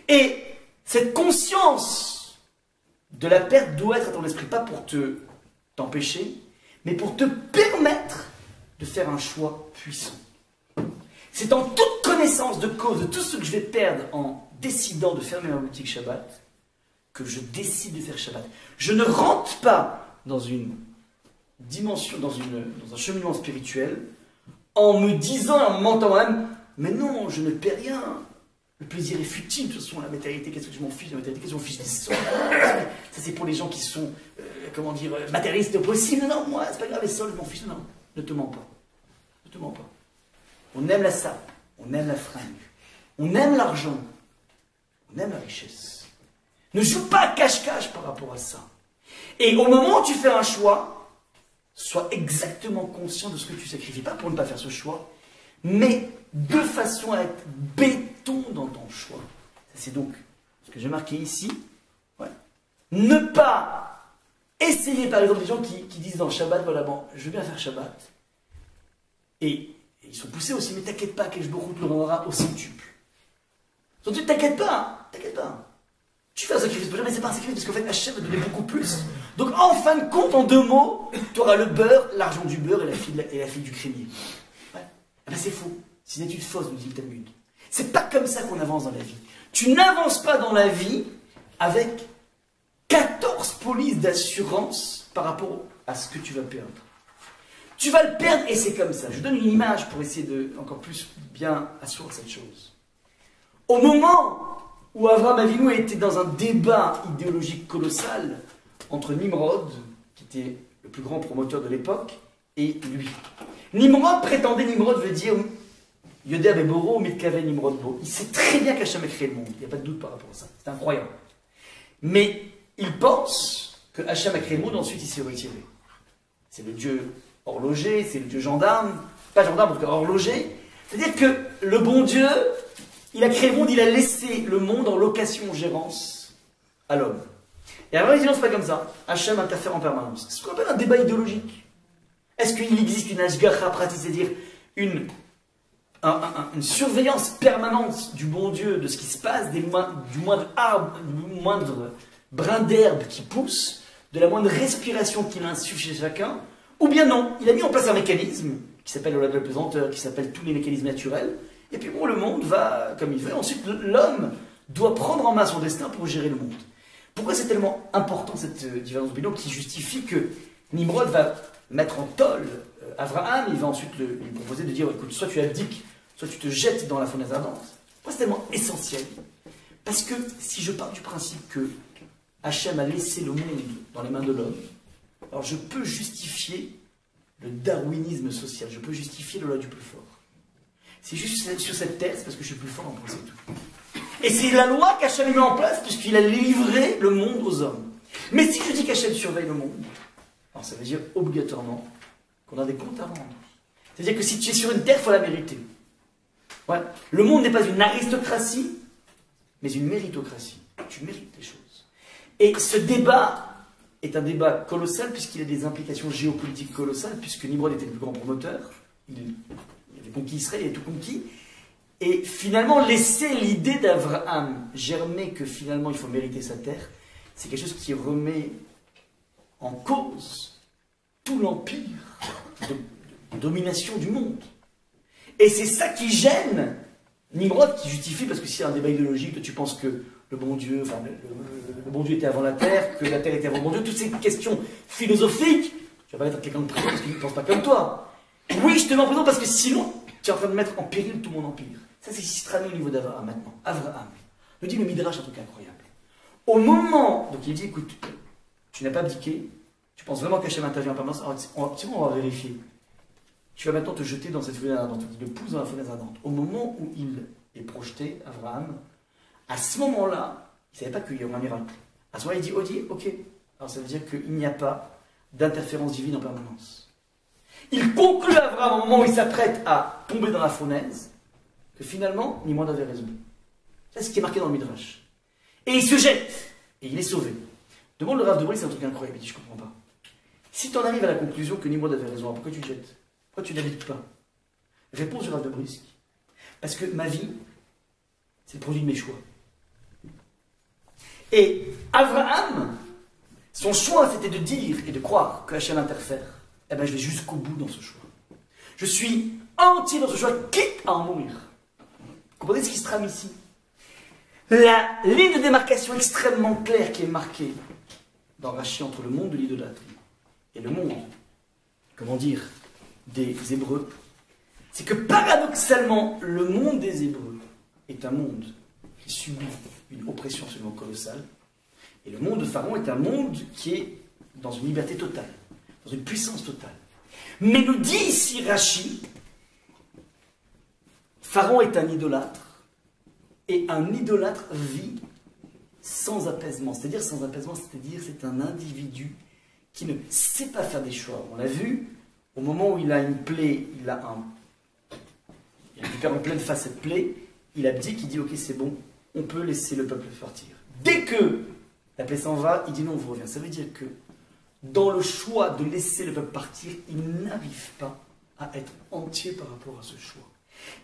Et cette conscience de la perte doit être à ton esprit, pas pour t'empêcher, mais pour te permettre de faire un choix puissant. C'est en toute connaissance de cause de tout ce que je vais perdre en décidant de fermer ma boutique Shabbat que je décide de faire Shabbat. Je ne rentre pas dans une dimension, dans un cheminement spirituel en me disant, en me mentant moi-même, mais non, je ne perds rien. Le plaisir est futile, de toute façon, la matérialité, qu'est-ce que je m'en fiche? La matérialité, qu'est-ce que je m'en fiche des soldes? Ça, c'est pour les gens qui sont, comment dire, matérialistes au possible. Non, moi, c'est pas grave, les soldes, je m'en fiche. Non, ne te mens pas. Ne te mens pas. On aime la sape, on aime la fringue, on aime l'argent, on aime la richesse. Ne joue pas cache-cache par rapport à ça. Et au moment où tu fais un choix, sois exactement conscient de ce que tu sacrifies. Pas pour ne pas faire ce choix, mais de façon à être béton dans ton choix. C'est donc ce que j'ai marqué ici. Ouais. Ne pas essayer, par exemple, les gens qui disent dans le Shabbat, voilà, bon, je veux bien faire Shabbat. Et ils sont poussés aussi, mais t'inquiète pas, que je beaucoup le rendra au centuple. Surtout, t'inquiète pas, t'inquiète pas. Tu fais un sacrifice pour Hachem, mais c'est pas un sacrifice, parce qu'en fait, Hachem va donner beaucoup plus. Donc, en fin de compte, en 2 mots, tu auras le beurre, l'argent du beurre et la fille du crémier. Ouais. Eh ben, c'est faux. C'est une étude fausse, nous dit le Talmud. C'est pas comme ça qu'on avance dans la vie. Tu n'avances pas dans la vie avec 14 polices d'assurance par rapport à ce que tu vas perdre. Tu vas le perdre et c'est comme ça. Je vous donne une image pour essayer de encore plus bien assurer cette chose. Au moment où Avraham Avinu était dans un débat idéologique colossal entre Nimrod, qui était le plus grand promoteur de l'époque, et lui. Nimrod veut dire Yodé Abeboro, Mitkaven Nimrod Bo. Il sait très bien qu'Hachem a créé le monde, il n'y a pas de doute par rapport à ça, c'est incroyable. Mais il pense que Hachem a créé le monde, ensuite il s'est retiré. C'est le dieu horloger, c'est le dieu gendarme, pas gendarme, en tout cas horloger. C'est-à-dire que le bon Dieu, il a créé le monde, il a laissé le monde en location, en gérance à l'homme. Et alors il dit non, c'est pas comme ça. Hachem interfère en permanence. C'est ce qu'on appelle un débat idéologique. Est-ce qu'il existe une ashgacha pratique, c'est-à-dire une surveillance permanente du bon Dieu, de ce qui se passe, du moindre arbre, du moindre brin d'herbe qui pousse, de la moindre respiration qu'il insuffle chez chacun, ou bien non, il a mis en place un mécanisme qui s'appelle le loi de la pesanteur, qui s'appelle tous les mécanismes naturels, et puis bon, le monde va comme il veut. Ensuite, l'homme doit prendre en main son destin pour gérer le monde. Pourquoi c'est tellement important cette différence de bilan qui justifie que Nimrod va mettre en tôle Abraham, il va ensuite lui proposer de dire écoute, soit tu abdiques, soit tu te jettes dans la fournaise ardente. Pourquoi c'est tellement essentiel? Parce que si je pars du principe que Hachem a laissé le monde dans les mains de l'homme, alors je peux justifier le darwinisme social, je peux justifier la loi du plus fort. C'est juste sur cette terre, c'est parce que je suis plus fort en pensée tout. Et c'est la loi qu'Hachem met en place puisqu'il a livré le monde aux hommes. Mais si je dis qu'Hachem surveille le monde, alors ça veut dire obligatoirement qu'on a des comptes à rendre. C'est-à-dire que si tu es sur une terre, il faut la mériter. Ouais. Le monde n'est pas une aristocratie, mais une méritocratie. Tu mérites les choses. Et ce débat est un débat colossal puisqu'il a des implications géopolitiques colossales, puisque Nimrod était le plus grand promoteur. Il avait conquis Israël, il avait tout conquis. Et finalement, laisser l'idée d'Abraham germer que finalement il faut mériter sa terre, c'est quelque chose qui remet en cause tout l'empire de domination du monde. Et c'est ça qui gêne Nimrod, qui justifie, parce que si c'est un débat idéologique, que tu penses que le bon Dieu, enfin, le bon Dieu était avant la terre, que la terre était avant le bon Dieu, toutes ces questions philosophiques, tu vas pas mettre quelqu'un de prison parce qu'il ne pense pas comme toi. Oui, je te mets en prison parce que sinon, tu es en train de mettre en péril tout mon empire. Ça, c'est ce qui se traduit au niveau d'Abraham maintenant. Abraham. Le dit le Midrash, un truc incroyable. Au moment, donc il dit, écoute, tu n'as pas abdiqué, tu penses vraiment qu'Hachem intervient en permanence, alors on va vérifier. Tu vas maintenant te jeter dans cette fournaise ardente, il le pousse dans la fournaise ardente. Au moment où il est projeté, Abraham, à ce moment-là, il ne savait pas qu'il y aurait un miracle. À ce moment-là, il dit, ok, alors ça veut dire qu'il n'y a pas d'interférence divine en permanence. Il conclut Abraham au moment où il s'apprête à tomber dans la fournaise, que finalement, Nimrod avait raison. C'est ce qui est marqué dans le Midrash. Et il se jette, et il est sauvé. Demande le Rav de Brisk, c'est un truc incroyable, il dit, je ne comprends pas. Si tu en arrives à la conclusion que Nimrod avait raison, pourquoi tu te jettes? Pourquoi tu n'habites pas? Réponse du Rav de Brisk. Parce que ma vie, c'est le produit de mes choix. Et Abraham, son choix, c'était de dire et de croire que Hachem interfère. Eh bien, je vais jusqu'au bout dans ce choix. Je suis entier dans ce choix, quitte à en mourir. Vous comprenez ce qui se trame ici? La ligne de démarcation extrêmement claire qui est marquée dans Rachi entre le monde de l'idolâtrie et le monde, comment dire, des Hébreux, c'est que paradoxalement, le monde des Hébreux est un monde qui subit une oppression absolument colossale, et le monde de Pharaon est un monde qui est dans une liberté totale, dans une puissance totale. Mais nous dit ici Rachi, Pharaon est un idolâtre, et un idolâtre vit sans apaisement. C'est-à-dire sans apaisement, c'est-à-dire c'est un individu qui ne sait pas faire des choix. On l'a vu, au moment où il a une plaie, il récupère en pleine face cette plaie, il abdique, il dit ok c'est bon, on peut laisser le peuple partir. Dès que la plaie s'en va, il dit non, on vous revient. Ça veut dire que dans le choix de laisser le peuple partir, il n'arrive pas à être entier par rapport à ce choix.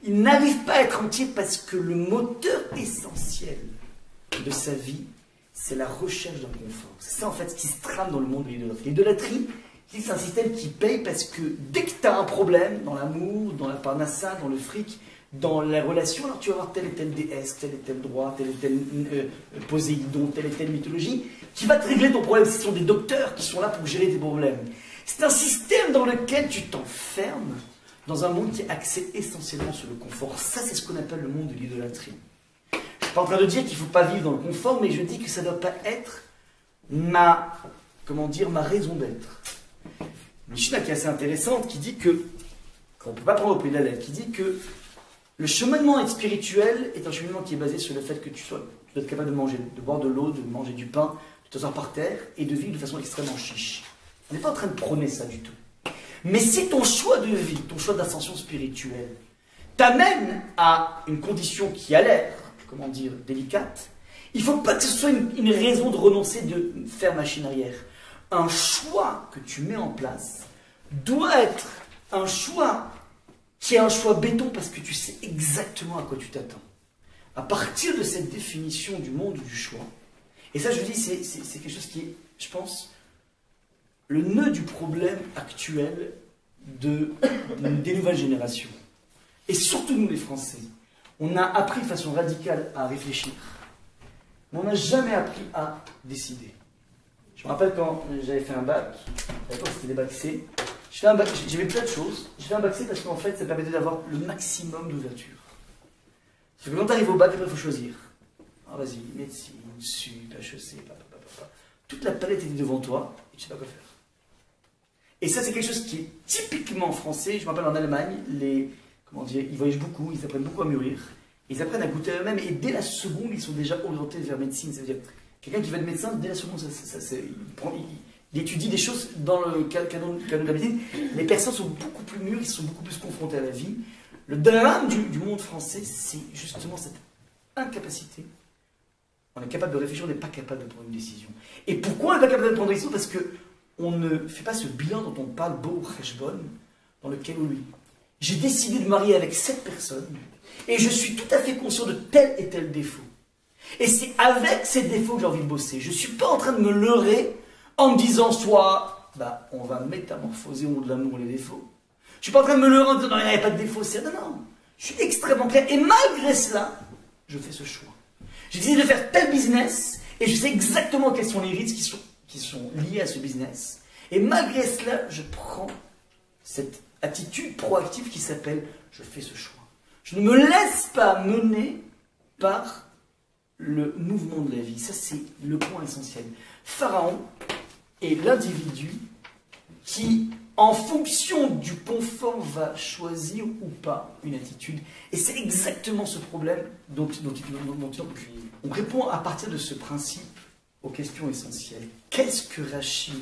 Il n'arrive pas à être entier parce que le moteur essentiel de sa vie, c'est la recherche d'un confort. C'est ça en fait ce qui se trame dans le monde de l'idolâtrie. L'idolâtrie, c'est un système qui paye parce que dès que tu as un problème dans l'amour, dans la parnassa, dans le fric, dans la relation, alors tu vas avoir telle et telle déesse, tel et tel droit, tel et tel Poséidon, telle et telle mythologie, qui va te régler ton problème. Ce sont des docteurs qui sont là pour gérer tes problèmes. C'est un système dans lequel tu t'enfermes dans un monde qui est axé essentiellement sur le confort. Ça, c'est ce qu'on appelle le monde de l'idolâtrie. Je ne suis pas en train de dire qu'il ne faut pas vivre dans le confort, mais je dis que ça ne doit pas être ma raison d'être. Mishnah qui est assez intéressante, qui dit que, qu'on ne peut pas prendre au pied de la lettre, qui dit que le cheminement spirituel est un cheminement qui est basé sur le fait que tu dois être capable de manger, de boire de l'eau, de manger du pain, de t'asseoir par terre et de vivre de façon extrêmement chiche. On n'est pas en train de prôner ça du tout. Mais si ton choix de vie, ton choix d'ascension spirituelle, t'amène à une condition qui a l'air, délicate, il ne faut pas que ce soit une raison de renoncer, de faire machine arrière. Un choix que tu mets en place doit être un choix qui est un choix béton parce que tu sais exactement à quoi tu t'attends. À partir de cette définition du monde du choix, et ça je dis, c'est quelque chose qui est, je pense, le nœud du problème actuel des nouvelles générations. Et surtout nous les Français, on a appris de façon radicale à réfléchir, mais on n'a jamais appris à décider. Je me rappelle quand j'avais fait un bac, à l'époque c'était des bacs C, j'avais plein de choses. J'ai fait un bac C parce qu'en fait ça permettait d'avoir le maximum d'ouverture. Parce que quand tu arrives au bac, il faut choisir. Ah vas-y, médecine, sup, HEC, toute la palette était devant toi et tu ne sais pas quoi faire. Et ça c'est quelque chose qui est typiquement français. Je me rappelle en Allemagne, ils voyagent beaucoup, ils apprennent beaucoup à mûrir, ils apprennent à goûter à eux-mêmes et dès la seconde ils sont déjà orientés vers médecine. Ça veut dire quelqu'un qui va être médecin, dès la seconde, il étudie des choses dans le canon de la médecine. Les personnes sont beaucoup plus mûres, ils sont beaucoup plus confrontés à la vie. Le drame du monde français, c'est justement cette incapacité. On est capable de réfléchir, on n'est pas capable de prendre une décision. Et pourquoi on n'est pas capable de prendre une décision? Parce qu'on ne fait pas ce bilan dont on parle beau au Cheshbon, dans lequel, oui, j'ai décidé de marier avec cette personne, et je suis tout à fait conscient de tel et tel défaut. Et c'est avec ces défauts que j'ai envie de bosser. Je ne suis pas en train de me leurrer en me disant soit on va métamorphoser au monde de l'amour les défauts. Je ne suis pas en train de me leurrer en disant non, il n'y a pas de défaut. Non. Je suis extrêmement clair. Et malgré cela, je fais ce choix. J'ai décidé de faire tel business et je sais exactement quels sont les risques qui sont liés à ce business. Et malgré cela, je prends cette attitude proactive qui s'appelle je fais ce choix. Je ne me laisse pas mener par le mouvement de la vie. Ça, c'est le point essentiel. Pharaon est l'individu qui, en fonction du confort, va choisir ou pas une attitude. Et c'est exactement ce problème dont on répond à partir de ce principe aux questions essentielles. Qu'est-ce que Rachid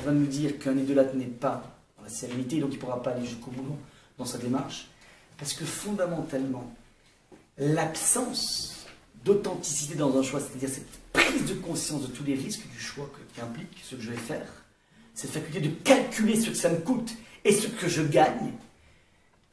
va nous dire qu'un idolâtre n'est pas dans la sérénité, donc il ne pourra pas aller jusqu'au bout dans sa démarche? Parce que fondamentalement, l'absence d'authenticité dans un choix, c'est-à-dire cette prise de conscience de tous les risques du choix qui implique ce que je vais faire, cette faculté de calculer ce que ça me coûte et ce que je gagne,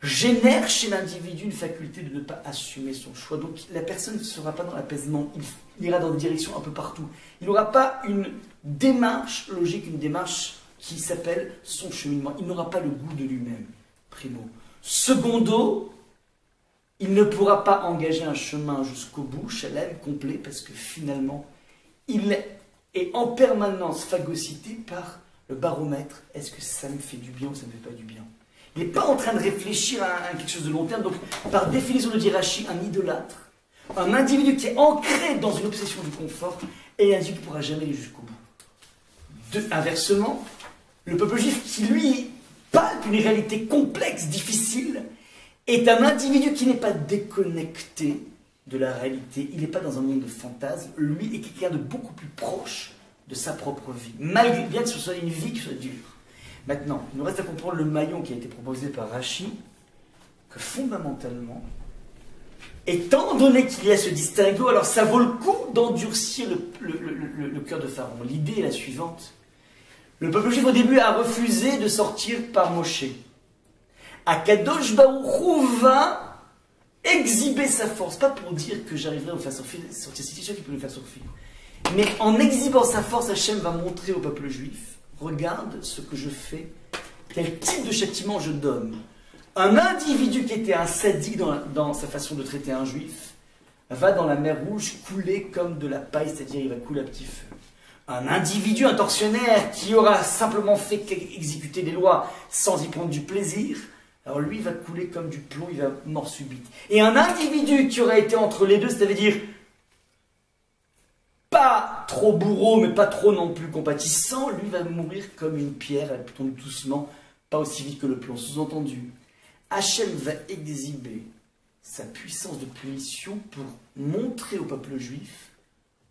génère chez l'individu une faculté de ne pas assumer son choix. Donc la personne ne sera pas dans l'apaisement, il ira dans des directions un peu partout. Il n'aura pas une démarche logique, une démarche qui s'appelle son cheminement. Il n'aura pas le goût de lui-même, primo. Secondo, il ne pourra pas engager un chemin jusqu'au bout, shalem, complet, parce que finalement, il est en permanence phagocyté par le baromètre. Est-ce que ça me fait du bien ou ça ne me fait pas du bien? Il n'est pas en train de réfléchir à quelque chose de long terme. Donc, par définition de Rashi, un idolâtre, un individu qui est ancré dans une obsession du confort, est un individu qui ne pourra jamais aller jusqu'au bout. Inversement, le peuple juif qui, lui, palpe une réalité complexe, difficile, est un individu qui n'est pas déconnecté de la réalité. Il n'est pas dans un monde de fantasmes. Lui est quelqu'un de beaucoup plus proche de sa propre vie, malgré bien que ce soit une vie qui soit dure. Maintenant, il nous reste à comprendre le maillon qui a été proposé par Rashi, que fondamentalement, étant donné qu'il y a ce distinguo, alors ça vaut le coup d'endurcir le cœur de Pharaon. L'idée est la suivante. Le peuple juif au début a refusé de sortir par Moshe. Akadosh Baruch Hu va exhiber sa force, pas pour dire que j'arriverai à vous faire sortir cette situation qui peut nous faire sortir, mais en exhibant sa force, Hachem va montrer au peuple juif, regarde ce que je fais, quel type de châtiment je donne. Un individu qui était un sadique dans sa façon de traiter un juif va dans la mer Rouge couler comme de la paille, c'est-à-dire il va couler à petit feu. Un individu, un tortionnaire qui aura simplement fait exécuter les lois sans y prendre du plaisir, alors lui va couler comme du plomb, il va mort subite. Et un individu qui aurait été entre les deux, c'est-à-dire pas trop bourreau, mais pas trop non plus compatissant, lui va mourir comme une pierre, elle tombe doucement, pas aussi vite que le plomb. Sous-entendu, Hachem va exhiber sa puissance de punition pour montrer au peuple juif,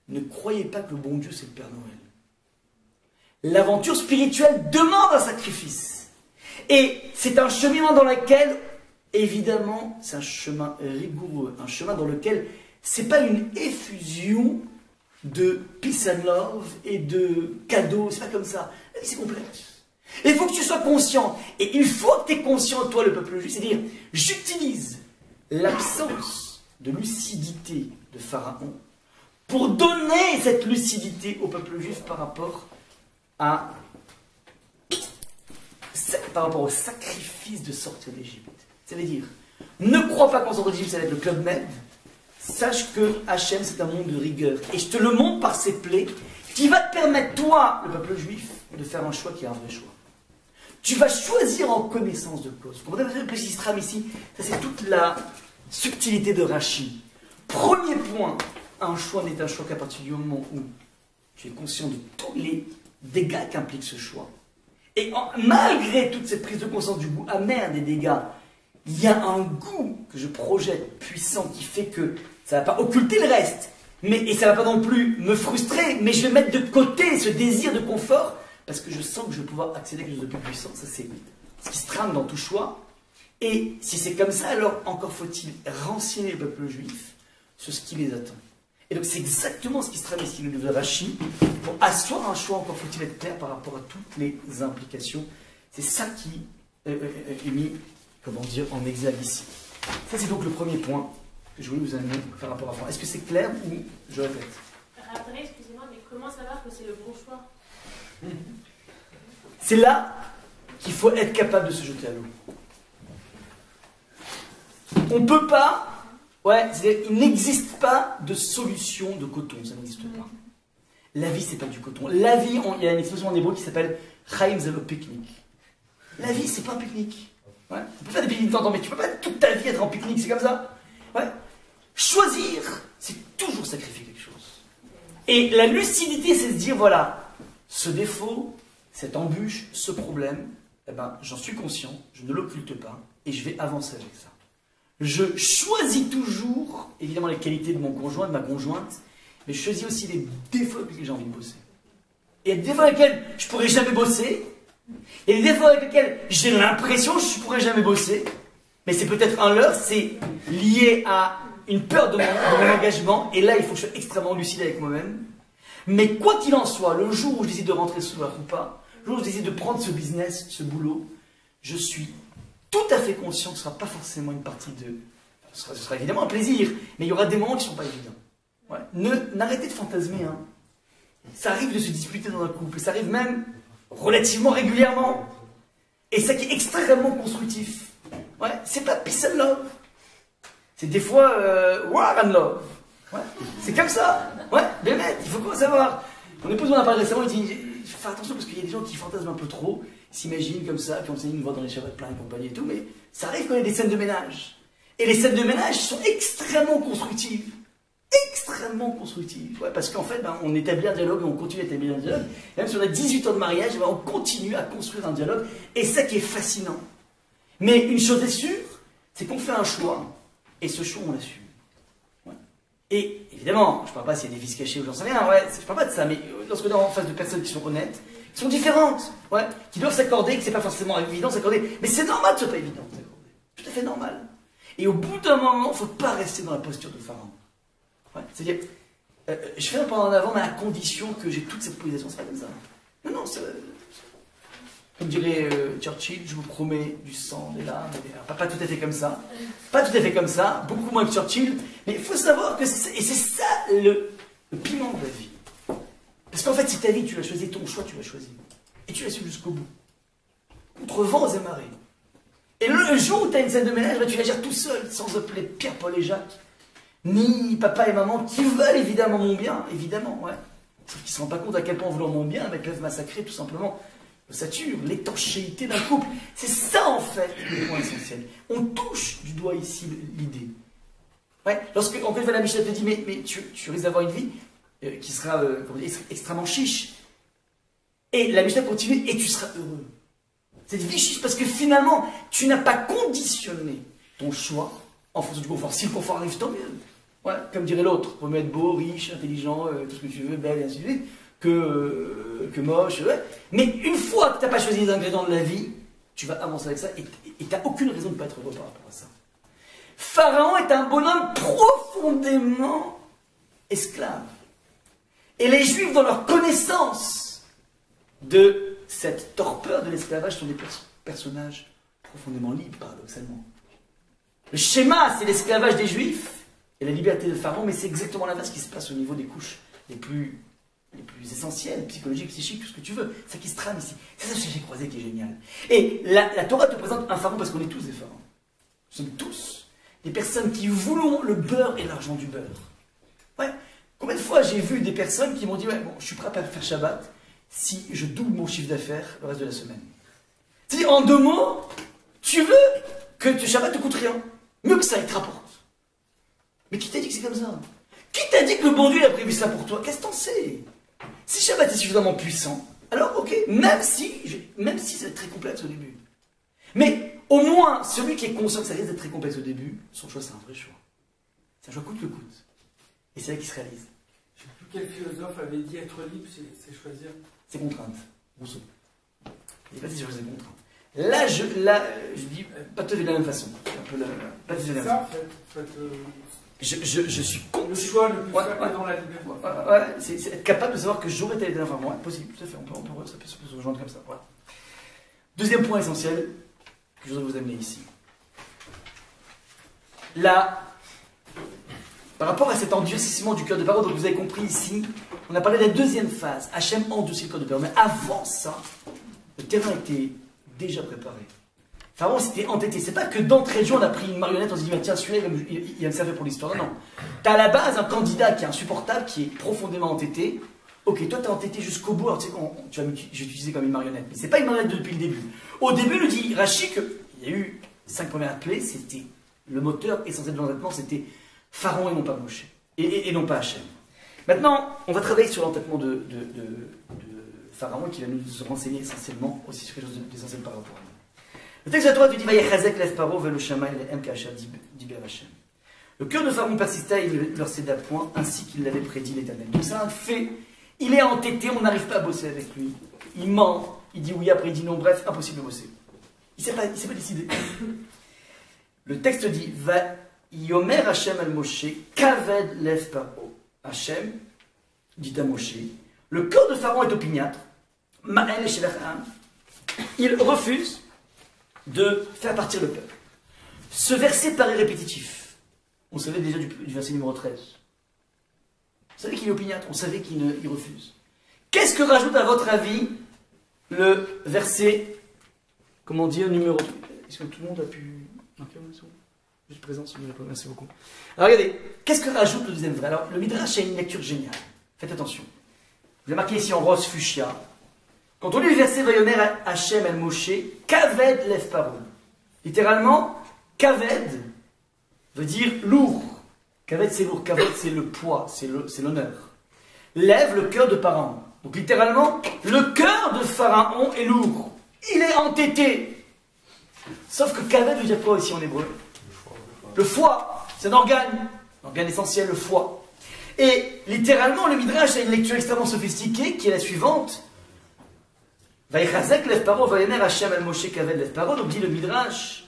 ne croyez pas que le bon Dieu c'est le Père Noël. L'aventure spirituelle demande un sacrifice. Et c'est un cheminement dans lequel, évidemment, c'est un chemin rigoureux, un chemin dans lequel c'est pas une effusion de peace and love et de cadeaux, c'est pas comme ça. La vie c'est complexe. Et il faut que tu sois conscient. Et il faut que tu es conscient, toi, le peuple juif, c'est-à-dire, j'utilise l'absence de lucidité de Pharaon pour donner cette lucidité au peuple juif par rapport au sacrifice de sortir d'Égypte. Ça veut dire, ne crois pas qu'en sortant d'Égypte, ça va être le Club Med. Sache que Hachem, c'est un monde de rigueur. Et je te le montre par ces plaies, qui va te permettre, toi, le peuple juif, de faire un choix qui est un vrai choix. Tu vas choisir en connaissance de cause. Vous comprenez le Pésistram ici? Ça, c'est toute la subtilité de Rachi. Premier point, un choix n'est un choix qu'à partir du moment où tu es conscient de tous les dégâts qu'implique ce choix. Et malgré toute cette prise de conscience du goût amer des dégâts, il y a un goût que je projette puissant qui fait que ça ne va pas occulter le reste, et ça ne va pas non plus me frustrer, mais je vais mettre de côté ce désir de confort parce que je sens que je vais pouvoir accéder à quelque chose de plus puissant. Ça, c'est ce qui se trame dans tout choix. Et si c'est comme ça, alors encore faut-il renseigner le peuple juif sur ce qui les attend. Et donc c'est exactement ce qui se trame ici, le livre de Rachi. Pour asseoir un choix, encore faut-il être clair par rapport à toutes les implications. C'est ça qui est mis, comment dire, en exergue ici. Ça, c'est donc le premier point que je voulais vous amener par rapport à ça. Est-ce que c'est clair ou je répète? Après, excusez-moi, mais comment savoir que c'est le bon choix? C'est là qu'il faut être capable de se jeter à l'eau. On ne peut pas, c'est-à-dire, il n'existe pas de solution de coton, ça n'existe pas. La vie, c'est pas du coton. La vie, il y a une expression en hébreu qui s'appelle Chaim Zelo pique-nique. La vie, c'est pas un pique-nique. Ouais. Tu peux faire des pique-niques de temps en temps, mais tu peux pas toute ta vie être en pique-nique, c'est comme ça. Ouais. Choisir, c'est toujours sacrifier quelque chose. Et la lucidité, c'est de dire, voilà, ce défaut, cette embûche, ce problème, eh ben, j'en suis conscient, je ne l'occulte pas, et je vais avancer avec ça. Je choisis toujours, évidemment, les qualités de mon conjoint, de ma conjointe, mais je choisis aussi les défauts avec lesquels j'ai envie de bosser. Et il y a des défauts avec lesquels je ne pourrais jamais bosser, et des défauts avec lesquels j'ai l'impression que je ne pourrais jamais bosser, mais c'est peut-être un leurre, c'est lié à une peur de mon engagement, et là, il faut que je sois extrêmement lucide avec moi-même. Mais quoi qu'il en soit, le jour où je décide de rentrer sous la roupa, le jour où je décide de prendre ce business, ce boulot, je suis tout à fait conscient que ce ne sera pas forcément une partie de... Ce sera évidemment un plaisir, mais il y aura des moments qui ne sont pas évidents. Ouais. N'arrêtez de fantasmer. Hein. Ça arrive de se disputer dans un couple, ça arrive même relativement régulièrement. Et ça qui est extrêmement constructif. Ouais. C'est pas peace and love. C'est des fois war and love. Ouais. C'est comme ça. Ouais, Bémet, il faut pas savoir. Mon épouse m'en a parlé récemment, il dit fais attention parce qu'il y a des gens qui fantasment un peu trop, s'imaginent comme ça, puis on nous voit dans les cheveux pleins et compagnie et tout, mais ça arrive quand il y a des scènes de ménage. Et les scènes de ménage sont extrêmement constructives. Extrêmement constructives. Ouais, parce qu'en fait, ben, on établit un dialogue et on continue à établir un dialogue. Et même si on a 18 ans de mariage, ben, on continue à construire un dialogue. Et ça qui est fascinant. Mais une chose est sûre, c'est qu'on fait un choix, et ce choix, on l'assume. Ouais. Et évidemment, je ne parle pas s'il y a des vices cachés ou j'en sais rien, ouais, je ne parle pas de ça, mais lorsque on est en face de personnes qui sont honnêtes, qui sont différentes, ouais, qui doivent s'accorder, que ce n'est pas forcément évident de s'accorder, mais c'est normal que ce soit pas évident de s'accorder. Tout à fait normal. Et au bout d'un moment, il ne faut pas rester dans la posture de Pharaon. Ouais, c'est-à-dire, je fais un pas en avant, mais à condition que j'ai toute cette position. C'est pas comme ça. Non, non, comme dirait Churchill, je vous promets du sang, des larmes, pas tout à fait comme ça. Pas tout à fait comme ça, beaucoup moins que Churchill. Mais il faut savoir que c'est ça le piment de la vie. Parce qu'en fait, si ta vie, tu l'as choisi, ton choix, tu l'as choisi. Et tu l'as su jusqu'au bout. Contre vents et marées. Et le jour où tu as une scène de ménage, bah, tu la gères tout seul, sans appeler Pierre, Paul et Jacques. Ni papa et maman, qui veulent évidemment mon bien, évidemment, ouais. Sauf qu'ils ne se rendent pas compte à quel point en voulant mon bien, ils peuvent massacrer tout simplement l'ossature, l'étanchéité d'un couple. C'est ça en fait le point essentiel. On touche du doigt ici l'idée. Ouais. Lorsque en fait, la Mishnah te dit, mais tu risques d'avoir une vie qui sera extrêmement chiche. Et la Mishnah continue, et tu seras heureux. C'est une vie chiche parce que finalement, tu n'as pas conditionné ton choix en fonction du confort. Si le confort arrive, tant mieux. Ouais, comme dirait l'autre, faut être beau, riche, intelligent, tout ce que tu veux, belle, et ainsi de suite, que moche, ouais. Mais une fois que tu n'as pas choisi les ingrédients de la vie, tu vas avancer avec ça et tu n'as aucune raison de ne pas être heureux par rapport à ça. Pharaon est un bonhomme profondément esclave. Et les Juifs, dans leur connaissance de cette torpeur de l'esclavage, sont des personnages profondément libres, paradoxalement. Le schéma, c'est l'esclavage des Juifs et la liberté de Pharaon, mais c'est exactement l'inverse qui se passe au niveau des couches les plus essentielles, psychologiques, psychiques, tout ce que tu veux. C'est ça qui se trame ici. C'est ça que j'ai croisé qui est génial. Et la Torah te présente un pharaon parce qu'on est tous des pharaons. Nous sommes tous des personnes qui voulons le beurre et l'argent du beurre. Ouais. Combien de fois j'ai vu des personnes qui m'ont dit, ouais, bon, je suis prêt à faire Shabbat si je double mon chiffre d'affaires le reste de la semaine. C'est-à-dire, en 2 mots, tu veux que le Shabbat te coûte rien. Mieux que ça, il te rapporte. Mais qui t'a dit que c'est comme ça? Qui t'a dit que le bon Dieu a prévu ça pour toi? Qu'est-ce que t'en sais? Si Shabbat est suffisamment puissant, alors ok, même si ça va être très complexe au début. Mais au moins, celui qui est conscient que ça risque d'être très complexe au début, son choix c'est un vrai choix. C'est un choix coûte que coûte. Et c'est là qu'il se réalise. Je ne sais plus quel philosophe avait dit être libre, c'est choisir. C'est contrainte. Rousseau. Il n'est pas dit c'est choisir contrainte. Là, je dis pas tout à fait de la même façon. Pas tout à fait de la même façon. En fait, je suis contre. Le choix le plus faible dans la liberté. Ouais, c'est être capable de savoir que j'aurais telle information. Ouais, possible, tout à fait. Ça peut se rejoindre comme ça. Voilà. Deuxième point essentiel que je voudrais vous amener ici. Là, par rapport à cet endurcissement du cœur de Pharaon, donc vous avez compris ici, on a parlé de la deuxième phase. Hachem endurcit le cœur de Pharaon. Mais avant ça, le terrain était déjà préparé. Pharaon s'était entêté. C'est pas que d'entrée de jeu on a pris une marionnette, on s'est dit tiens celui-là il va me servir pour l'histoire. Non, non. T'as à la base un candidat qui est insupportable, qui est profondément entêté. Ok, toi t'es entêté jusqu'au bout, alors tu sais je vais t'utiliser comme une marionnette. Mais c'est pas une marionnette depuis le début. Au début, le dit Rachi qu'il y a eu 5 premières plaies, c'était le moteur essentiel de l'entêtement, c'était Pharaon et non pas Moshe. Et non pas Hachem. Maintenant, on va travailler sur l'entêtement de Pharaon qui va nous renseigner essentiellement aussi sur quelque chose d'essentiel par rapport à nous. Le texte de la Torah dit Vayechazek lev Paro velo shamay lehem ka'asher diber Hashem. Le cœur de Pharaon persista et il ne leur céda point, ainsi qu'il l'avait prédit l'Éternel. Donc c'est un fait. Il est entêté, on n'arrive pas à bosser avec lui. Il ment, il dit oui, après il dit non, bref, impossible de bosser. Il ne s'est pas décidé. Le texte dit Va yomer Hashem al Moshe kaved lev Paro. Hashem dit à Moshe le cœur de Pharaon est opiniâtre. Ma'el Sheverham. Il refuse de faire partir le peuple. Ce verset paraît répétitif. On savait déjà du verset numéro 13. On savait qu'il est opiniâtre, on savait qu'il refuse. Qu'est-ce que rajoute à votre avis le verset, comment dire, numéro... Est-ce que tout le monde a pu... marquer un mot? Juste présent, si vous voulez pas. Merci beaucoup. Alors regardez, qu'est-ce que rajoute le deuxième verset? Alors le Midrash a une lecture géniale. Faites attention. Vous avez marqué ici en rose fuchsia. Quand on lit le verset Vayomer Hashem el Moshe, Kaved lev Paro. Littéralement, Kaved veut dire lourd. Kaved c'est lourd, Kaved c'est le poids, c'est l'honneur. Lève le cœur de Pharaon. Donc littéralement, le cœur de Pharaon est lourd. Il est entêté. Sauf que Kaved veut dire quoi ici en hébreu? Le foie, c'est un organe essentiel, le foie. Et littéralement, le Midrash a une lecture extrêmement sophistiquée qui est la suivante. Vayechazek lev Paro vayomer Hashem el Moshe kaved lev Paro. Donc dit le Midrash,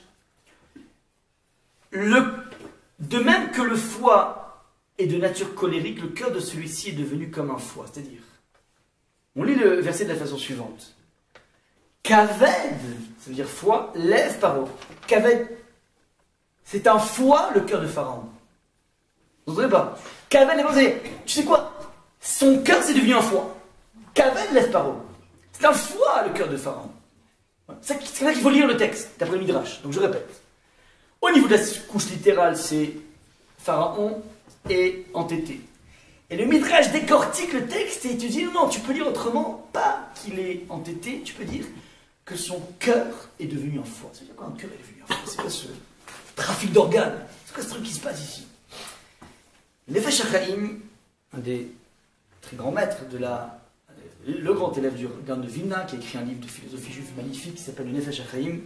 de même que le foie est de nature colérique, le cœur de celui-ci est devenu comme un foie. C'est-à-dire, on lit le verset de la façon suivante. Kaved, ça veut dire foi, lève paro. Kaved, c'est un foie, le cœur de Pharaon. Vous entendez pas? Kaved, tu sais quoi? Son cœur, c'est devenu un foie. Kaved, lève paro. C'est un foie, le cœur de Pharaon. C'est là qu'il faut lire le texte, d'après le Midrash. Donc je répète. Au niveau de la couche littérale, c'est Pharaon est entêté. Et le Midrash décortique le texte et tu dis non, tu peux lire autrement, pas qu'il est entêté, tu peux dire que son cœur est devenu un foie. C'est-à-dire quoi un cœur est devenu un foie? C'est quoi ce trafic d'organes? C'est quoi ce truc qui se passe ici? Nefesh HaChaim, un des très grands maîtres de le grand élève du Gaon de Vilna, qui a écrit un livre de philosophie juive magnifique qui s'appelle le Nefesh HaChaim,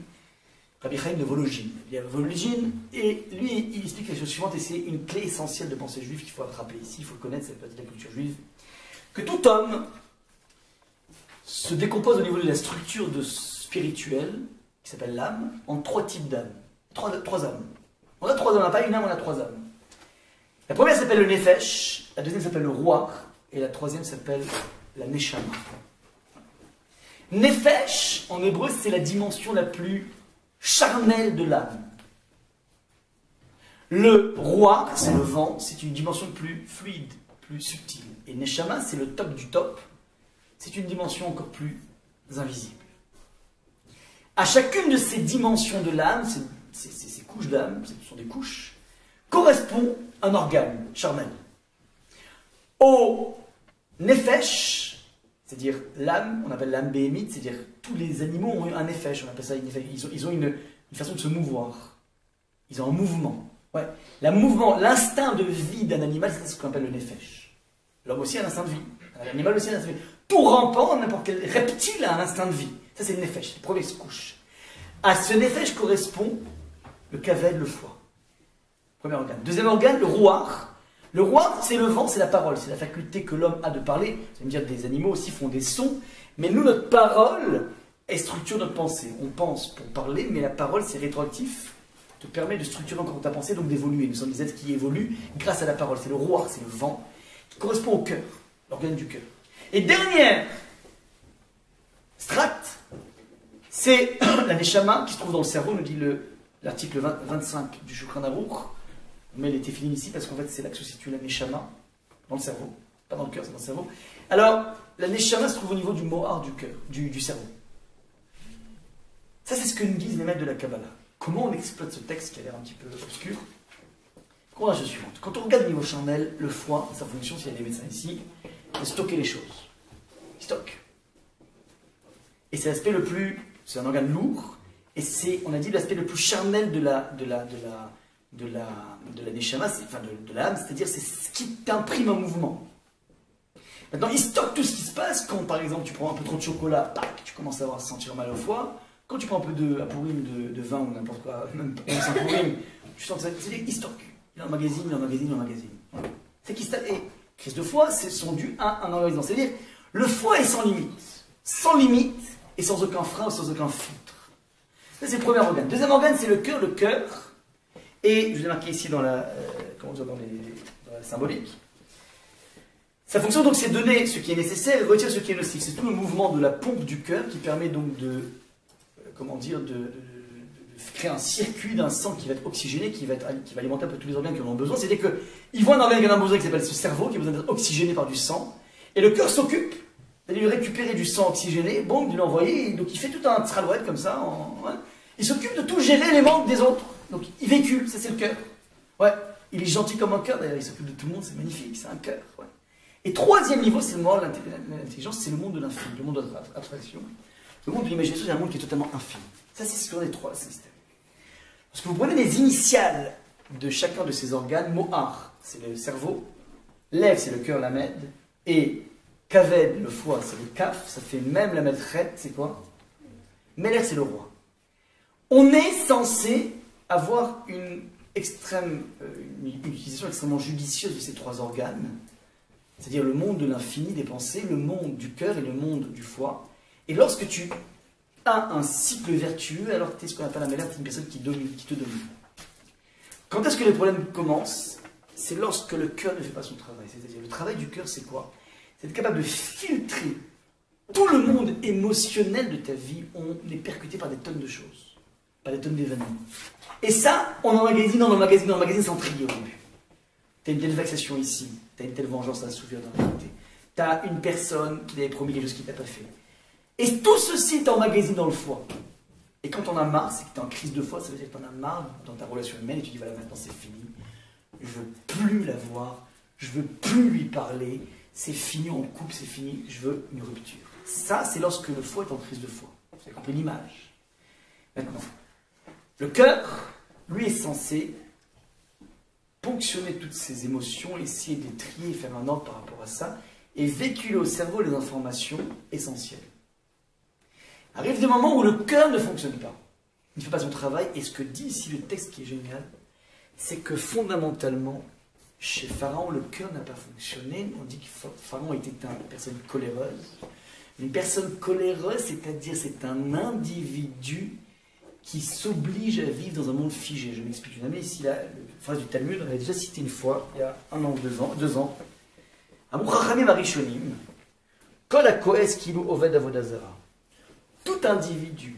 Rabbi Chaim de Vologine. Il y a Vologine, et lui, il explique la chose suivante, et c'est une clé essentielle de pensée juive qu'il faut attraper ici, il faut le connaître, cette partie de la culture juive, que tout homme se décompose au niveau de la structure spirituelle, qui s'appelle l'âme, en 3 types d'âmes. 3 âmes. On a 3 âmes, on n'a pas une âme, on a 3 âmes. La première s'appelle le Nefesh, la deuxième s'appelle le Ruach, et la troisième s'appelle la Neshama. Nefesh, en hébreu, c'est la dimension la plus charnelle de l'âme. Le roi, c'est le vent, c'est une dimension plus fluide, plus subtile. Et Neshama, c'est le top du top, c'est une dimension encore plus invisible. À chacune de ces dimensions de l'âme, ces couches d'âme, ce sont des couches, correspond un organe charnel. Au Nefesh, c'est-à-dire l'âme, on appelle l'âme béhémite, c'est-à-dire tous les animaux ont un nefesh, on appelle ça une nefesh. Ils ont une façon de se mouvoir. Ils ont un mouvement. Ouais. L'instinct de vie d'un animal, c'est ce qu'on appelle le nefesh. L'homme aussi a un instinct de vie. L'animal aussi a un instinct de vie. Tout rampant, n'importe quel reptile a un instinct de vie. Ça, c'est le nefesh, la première couche. À ce nefesh correspond le kaved, le foie. Premier organe. Deuxième organe, le ruach. Le ruach, c'est le vent, c'est la parole, c'est la faculté que l'homme a de parler. Vous allez me dire que des animaux aussi font des sons, mais nous, notre parole, elle structure notre pensée. On pense pour parler, mais la parole, c'est rétroactif, te permet de structurer encore ta pensée, donc d'évoluer. Nous sommes des êtres qui évoluent grâce à la parole. C'est le ruach, c'est le vent, qui correspond au cœur, l'organe du cœur. Et dernière strate, c'est la neshama qui se trouve dans le cerveau, nous dit l'article 25 du Shulchan Aruch. On met les téphilines ici parce qu'en fait c'est là que se situe la neshama, dans le cerveau, pas dans le cœur, c'est dans le cerveau. Alors, la neshama se trouve au niveau du mohar du cœur, du cerveau. Ça, c'est ce que nous disent les maîtres de la Kabbalah. Comment on exploite ce texte qui a l'air un petit peu obscur? Courage suivante. Quand on regarde au niveau charnel, le foie, sa fonction, s'il y a des médecins ici, c'est stocker les choses. Il stocke. Et c'est l'aspect le plus... C'est un organe lourd, et c'est, on a dit, l'aspect le plus charnel de la neshama, enfin de l'âme, c'est-à-dire c'est ce qui t'imprime un mouvement. Maintenant, il stocke tout ce qui se passe quand, par exemple, tu prends un peu trop de chocolat, tac, tu commences à sentir mal au foie. Quand tu prends un peu de vin ou n'importe quoi, même un pourim, tu sens que ça, c'est-à-dire il stocke. Il emmagasine. Voilà. C'est qu'il stocke. Et crise de foie, c'est sont dus à un emmagasinement. C'est-à-dire, le foie est sans limite. Sans limite et sans aucun frein ou sans aucun filtre. Ça, c'est le premier organe. Deuxième organe, c'est le cœur. Le cœur. Et je vous ai marqué ici dans la symbolique. Sa fonction donc c'est donner ce qui est nécessaire et retirer ce qui est nocif. C'est tout le mouvement de la pompe du cœur qui permet donc de créer un circuit d'un sang qui va être oxygéné, qui va alimenter un peu tous les organes qui en ont besoin. C'est-à-dire qu'il voit un organe qui en a besoin qui s'appelle ce cerveau, qui a besoin d'être oxygéné par du sang. Et le cœur s'occupe d'aller lui récupérer du sang oxygéné, bon, de l'envoyer. Donc il fait tout un tralouette comme ça. Il s'occupe de tout gérer les manques des autres. Donc il véhicule, ça c'est le cœur. Ouais, il est gentil comme un cœur, d'ailleurs il s'occupe de tout le monde, c'est magnifique, c'est un cœur. Ouais. Et troisième niveau, c'est le monde de l'intelligence, c'est le monde de l'infini, le monde de l'abstraction. Le monde de l'imagination, c'est un monde qui est totalement infini. Ça, c'est ce qu'on a les 3 systèmes. Parce que vous prenez les initiales de chacun de ces organes, Mohar, c'est le cerveau, Lev, c'est le cœur, la med, et Kaved, le foie, c'est le kaf, ça fait même la medret, c'est quoi? Meler, c'est le roi. On est censé avoir une utilisation extrêmement judicieuse de ces 3 organes, c'est-à-dire le monde de l'infini des pensées, le monde du cœur et le monde du foie. Et lorsque tu as un cycle vertueux, alors tu es ce qu'on appelle un mélève, une personne qui te domine. Quand est-ce que les problèmes commencent? C'est lorsque le cœur ne fait pas son travail. C'est-à-dire le travail du cœur, c'est quoi? C'est être capable de filtrer tout le monde émotionnel de ta vie, on est percuté par des tonnes de choses, par des tonnes d'événements. Et ça, on emmagasine, sans trier au début. Tu as une telle vexation ici, tu as une telle vengeance à souffrir dans la réalité. Tu as une personne qui t'avait promis quelque chose qu'il t'a pas fait. Et tout ceci t'emmagasine dans le foie. Et quand on a marre, c'est que tu es en crise de foi, ça veut dire que tu en as marre dans ta relation humaine et tu dis voilà, maintenant c'est fini. Je veux plus la voir, je veux plus lui parler, c'est fini, on coupe, c'est fini, je veux une rupture. Ça, c'est lorsque le foie est en crise de foi. Vous avez compris l'image. Maintenant, le cœur, lui, est censé ponctionner toutes ces émotions, essayer de les trier, faire un ordre par rapport à ça, et véhiculer au cerveau les informations essentielles. Arrive des moments où le cœur ne fonctionne pas. Il ne fait pas son travail, et ce que dit ici le texte qui est génial, c'est que fondamentalement, chez Pharaon, le cœur n'a pas fonctionné. On dit que Pharaon était une personne coléreuse. Une personne coléreuse, c'est-à-dire c'est un individu qui s'oblige à vivre dans un monde figé. Je m'explique. Je vous amène ici la phrase du Talmud, on l'avait déjà cité une fois, il y a 1 an ou 2 ans. Amou Chachamim Arishonim, Kol HaKoes Kilu Oved Avodah Zara. Tout individu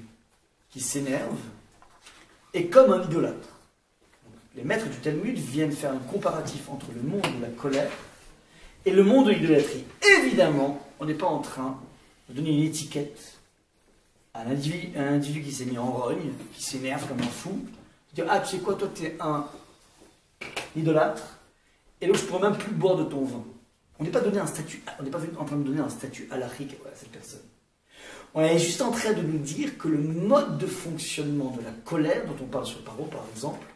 qui s'énerve est comme un idolâtre. Les maîtres du Talmud viennent faire un comparatif entre le monde de la colère et le monde de l'idolâtrie. Évidemment, on n'est pas en train de donner une étiquette à un individu qui s'est mis en rogne, qui s'énerve comme un fou, dire ah tu sais quoi, toi tu es un idolâtre, et donc je ne pourrais même plus boire de ton vin. On n'est pas donné un statut, on n'est pas en train de donner un statut halachique à cette personne. On est juste en train de nous dire que le mode de fonctionnement de la colère, dont on parle sur le Paro par exemple,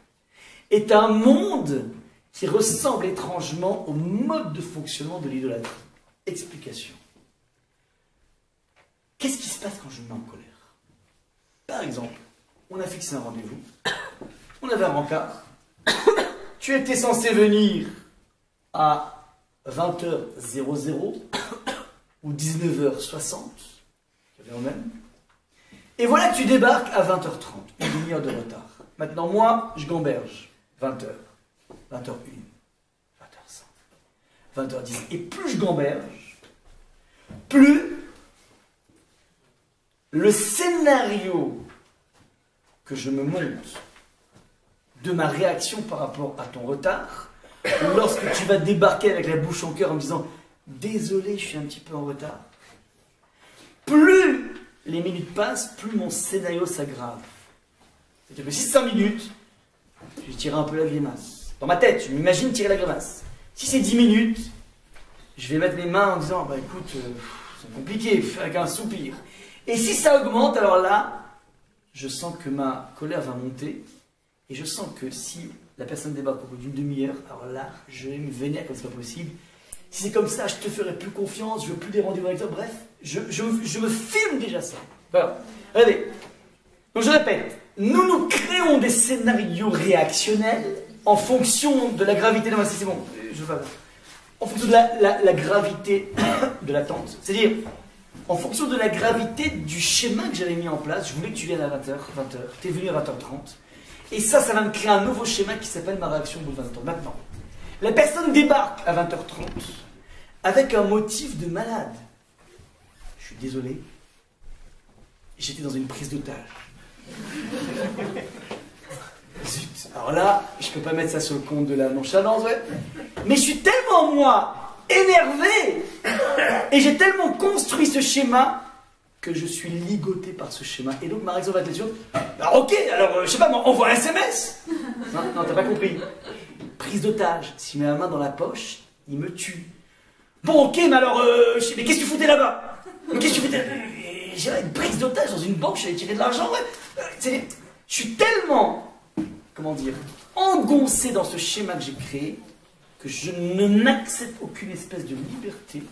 est un monde qui ressemble étrangement au mode de fonctionnement de l'idolâtrie. Explication. Qu'est-ce qui se passe quand je me mets en colère? Par exemple, on a fixé un rendez-vous, on avait un rencard, tu étais censé venir à 20h00 ou 19h60, même. Et voilà que tu débarques à 20h30, une demi-heure de retard. Maintenant, moi, je gamberge. 20h, 20h01, 20h05, 20h10. Et plus je gamberge, plus le scénario que je me monte de ma réaction par rapport à ton retard, lorsque tu vas débarquer avec la bouche en cœur en me disant « Désolé, je suis un petit peu en retard », plus les minutes passent, plus mon scénario s'aggrave. C'est-à-dire que si c'est 5 minutes, je vais tirer un peu la grimace. Dans ma tête, je m'imagine tirer la grimace. Si c'est 10 minutes, je vais mettre mes mains en disant bah écoute, c'est compliqué, avec un soupir. Et si ça augmente, alors là, je sens que ma colère va monter. Et je sens que si la personne débarque au bout d'une demi-heure, alors là, je vais me vénérer comme c'est pas possible. Si c'est comme ça, je te ferai plus confiance, je veux plus des rendez-vous avec toi. Bref, je me filme déjà ça. Voilà. Regardez. Donc je répète, nous créons des scénarios réactionnels en fonction de la gravité. Non, c'est bon, je vais. En fonction de la gravité de l'attente. C'est-à-dire, en fonction de la gravité du schéma que j'avais mis en place, je voulais que tu viennes à 20h, tu es venu à 20h30. Et ça va me créer un nouveau schéma qui s'appelle ma réaction au bout de 20 ans. Maintenant, la personne débarque à 20h30 avec un motif de malade. Je suis désolé, j'étais dans une prise d'otage. Zut, alors là, je peux pas mettre ça sur le compte de la nonchalance, ouais. Mais je suis tellement, moi, énervé, et j'ai tellement construit ce schéma que je suis ligoté par ce schéma. Et donc ma réaction va être la suivante. Alors ok, alors je sais pas, moi, envoie un SMS. Non, t'as pas compris. Prise d'otage. S'il met la main dans la poche, il me tue. Bon, ok, mais alors, mais qu'est-ce que tu foutais là-bas? Mais qu'est-ce que tu foutais? J'ai une prise d'otage dans une banque, j'allais tirer de l'argent, ouais. Je suis tellement, comment dire, engoncé dans ce schéma que j'ai créé, que je n'accepte aucune espèce de liberté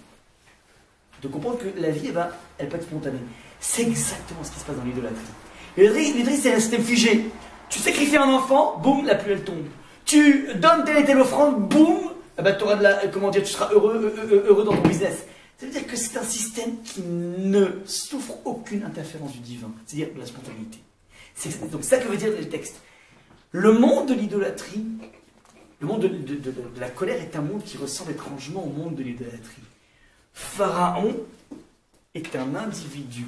de comprendre que la vie, eh ben, elle peut être spontanée. C'est exactement ce qui se passe dans l'idolâtrie. L'idolâtrie, c'est un système figé. Tu sacrifies un enfant, boum, la pluie elle tombe. Tu donnes telle et telle offrande, boum, eh ben, tu seras heureux dans ton business. Ça veut dire que c'est un système qui ne souffre aucune interférence du divin, c'est-à-dire de la spontanéité. C'est donc ça que veut dire le texte. Le monde de l'idolâtrie, le monde de la colère est un monde qui ressemble étrangement au monde de l'idolâtrie. Pharaon est un individu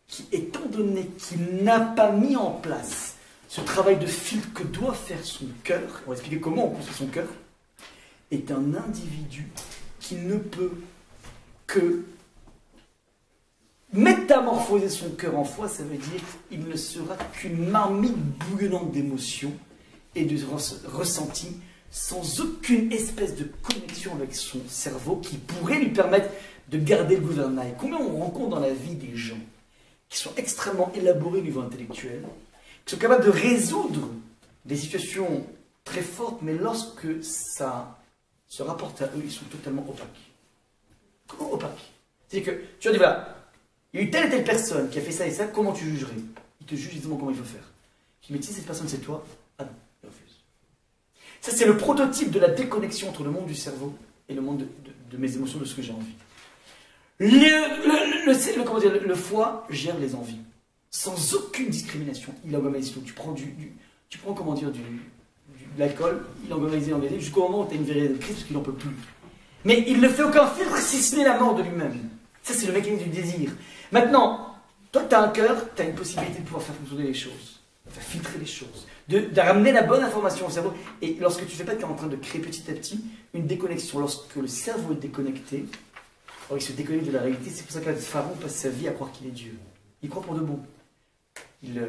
qui, étant donné qu'il n'a pas mis en place ce travail de filtre que doit faire son cœur, on va expliquer comment on construit son cœur, est un individu qui ne peut que métamorphoser son cœur en foi. Ça veut dire qu'il ne sera qu'une marmite bouillonnante d'émotions et de ressentis, sans aucune espèce de connexion avec son cerveau qui pourrait lui permettre de garder le gouvernail. Combien on rencontre dans la vie des gens qui sont extrêmement élaborés au niveau intellectuel, qui sont capables de résoudre des situations très fortes, mais lorsque ça se rapporte à eux, ils sont totalement opaques. Comment opaques? C'est-à-dire que tu vas dire, voilà, il y a eu telle et telle personne qui a fait ça et ça, comment tu jugerais? Il te juge exactement comment il faut faire. Tu dis, mais si cette personne c'est toi, ah non, il refuse. Ça c'est le prototype de la déconnexion entre le monde du cerveau et le monde de mes émotions, de ce que j'ai envie. Le foie gère les envies, sans aucune discrimination. Il organise tout. Tu prends de l'alcool, il organise jusqu'au moment où tu as une véritable crise parce qu'il n'en peut plus. Mais il ne fait aucun filtre si ce n'est la mort de lui-même. Ça, c'est le mécanisme du désir. Maintenant, toi, tu as un cœur, tu as une possibilité de pouvoir faire fonctionner les choses, de faire filtrer les choses, de ramener la bonne information au cerveau. Et lorsque tu fais pas, tu es en train de créer petit à petit une déconnexion. Lorsque le cerveau est déconnecté, alors il se déconnecte de la réalité. C'est pour ça qu'un pharaon passe sa vie à croire qu'il est Dieu. Il croit pour de bon. Il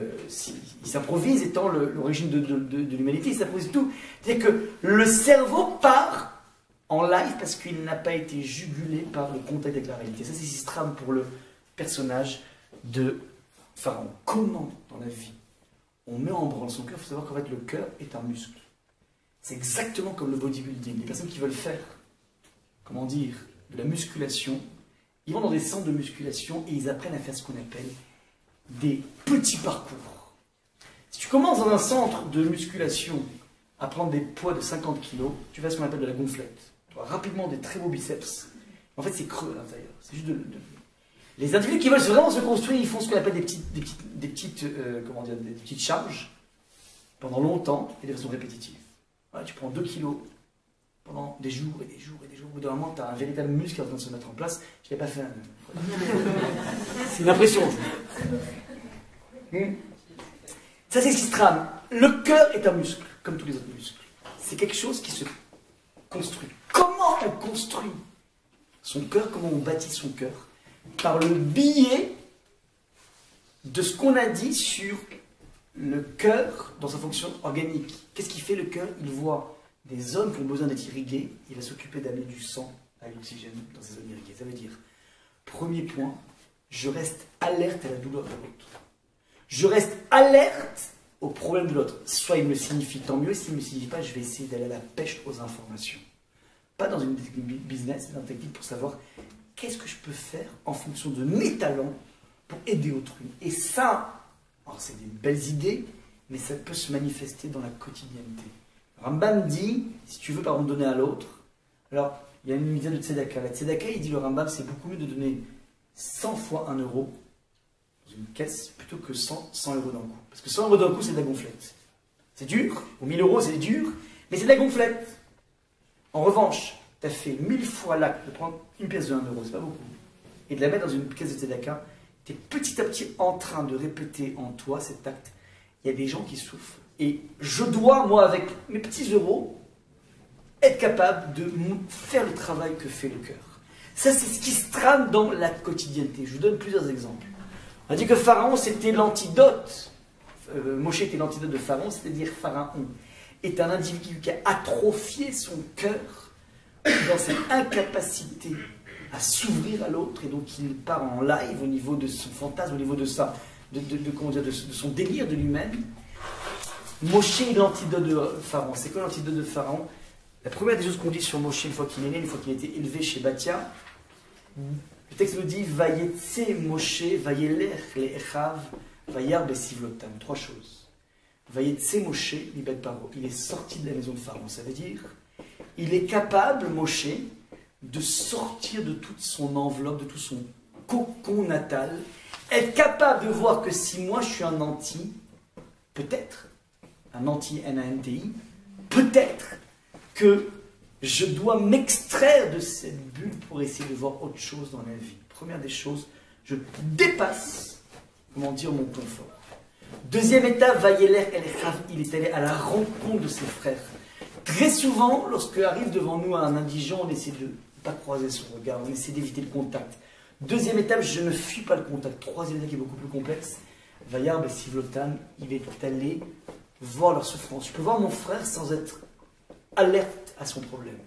s'improvise étant l'origine de l'humanité, il s'improvise tout. C'est-à-dire que le cerveau part en live parce qu'il n'a pas été jugulé par le contact avec la réalité. Ça, c'est ce qui se trame pour le personnage de Pharaon. Comment, dans la vie, on met en branle son cœur? Il faut savoir qu'en fait, le cœur est un muscle. C'est exactement comme le bodybuilding. Les personnes qui veulent faire, comment dire, de la musculation, ils vont dans des centres de musculation et ils apprennent à faire ce qu'on appelle des petits parcours. Si tu commences dans un centre de musculation à prendre des poids de 50 kg, tu fais ce qu'on appelle de la gonflette. Tu auras rapidement des très beaux biceps. En fait, c'est creux à l'intérieur. C'est juste Les individus qui veulent vraiment se construire, ils font ce qu'on appelle des petites charges pendant longtemps et de façon répétitive. Voilà, tu prends 2 kilos pendant des jours et des jours et des jours. Au bout d'un moment, tu as un véritable muscle qui est en train de se mettre en place. Je ne l'ai pas fait. C'est une impression. Ça, c'est ce qui se trame. Le cœur est un muscle, comme tous les autres muscles. C'est quelque chose qui se construit. Comment on construit son cœur? Comment on bâtit son cœur? Par le biais de ce qu'on a dit sur le cœur dans sa fonction organique. Qu'est-ce qui fait le cœur? Il voit des zones qui ont besoin d'être irriguées. Il va s'occuper d'amener du sang à l'oxygène dans ces zones irriguées. Ça veut dire, premier point, je reste alerte à la douleur de l'autre. Je reste alerte au problème de l'autre. Soit il me signifie, tant mieux. S'il ne me signifie pas, je vais essayer d'aller à la pêche aux informations. Pas dans une technique business, mais dans une technique pour savoir qu'est-ce que je peux faire en fonction de mes talents pour aider autrui. Et ça, c'est des belles idées, mais ça peut se manifester dans la quotidienneté. Rambam dit, si tu veux par exemple donner à l'autre, alors il y a une idée de tzedaka. La tzedaka, il dit le Rambam, c'est beaucoup mieux de donner 100 fois 1 euro dans une caisse plutôt que 100 euros d'un coup. Parce que 100 euros d'un coup, c'est de la gonflette. C'est dur, ou 1000 euros, c'est dur, mais c'est de la gonflette. En revanche, tu as fait 1000 fois l'acte de prendre une pièce de 1 euro, c'est pas beaucoup, et de la mettre dans une caisse de tzedaka, tu es petit à petit en train de répéter en toi cet acte. Il y a des gens qui souffrent. Et je dois, moi, avec mes petits euros, être capable de faire le travail que fait le cœur. Ça, c'est ce qui se trame dans la quotidienneté. Je vous donne plusieurs exemples. On a dit que Pharaon, c'était l'antidote. Moshe était l'antidote de Pharaon, c'est-à-dire Pharaon est un individu qui a atrophié son cœur dans cette incapacité à s'ouvrir à l'autre, et donc il part en live au niveau de son fantasme, au niveau de ça, de son délire de lui-même. Moshe est l'antidote de Pharaon. C'est quoi l'antidote de Pharaon? La première des choses qu'on dit sur Moshe une fois qu'il est né, une fois qu'il a été élevé chez Batia, le texte nous dit Vayetse Moshe, Vayelech le Echav, Vayar besivlotam. 3 choses. Vayetse Moshe, Libet Paro. Il est sorti de la maison de Pharaon. Ça veut dire, il est capable, Moshe, de sortir de toute son enveloppe, de tout son cocon natal, être capable de voir que si moi je suis un anti, peut-être, un anti-NANTI, peut-être que Je dois m'extraire de cette bulle pour essayer de voir autre chose dans la vie. Première des choses, je dépasse, comment dire, mon confort. Deuxième étape, il est allé à la rencontre de ses frères. Très souvent, lorsque arrive devant nous un indigent, on essaie de ne pas croiser son regard, on essaie d'éviter le contact. Deuxième étape, je ne fuis pas le contact. Troisième étape qui est beaucoup plus complexe, Vayar Besivlotan, il est allé voir leur souffrance. Je peux voir mon frère sans être alerte à son problème.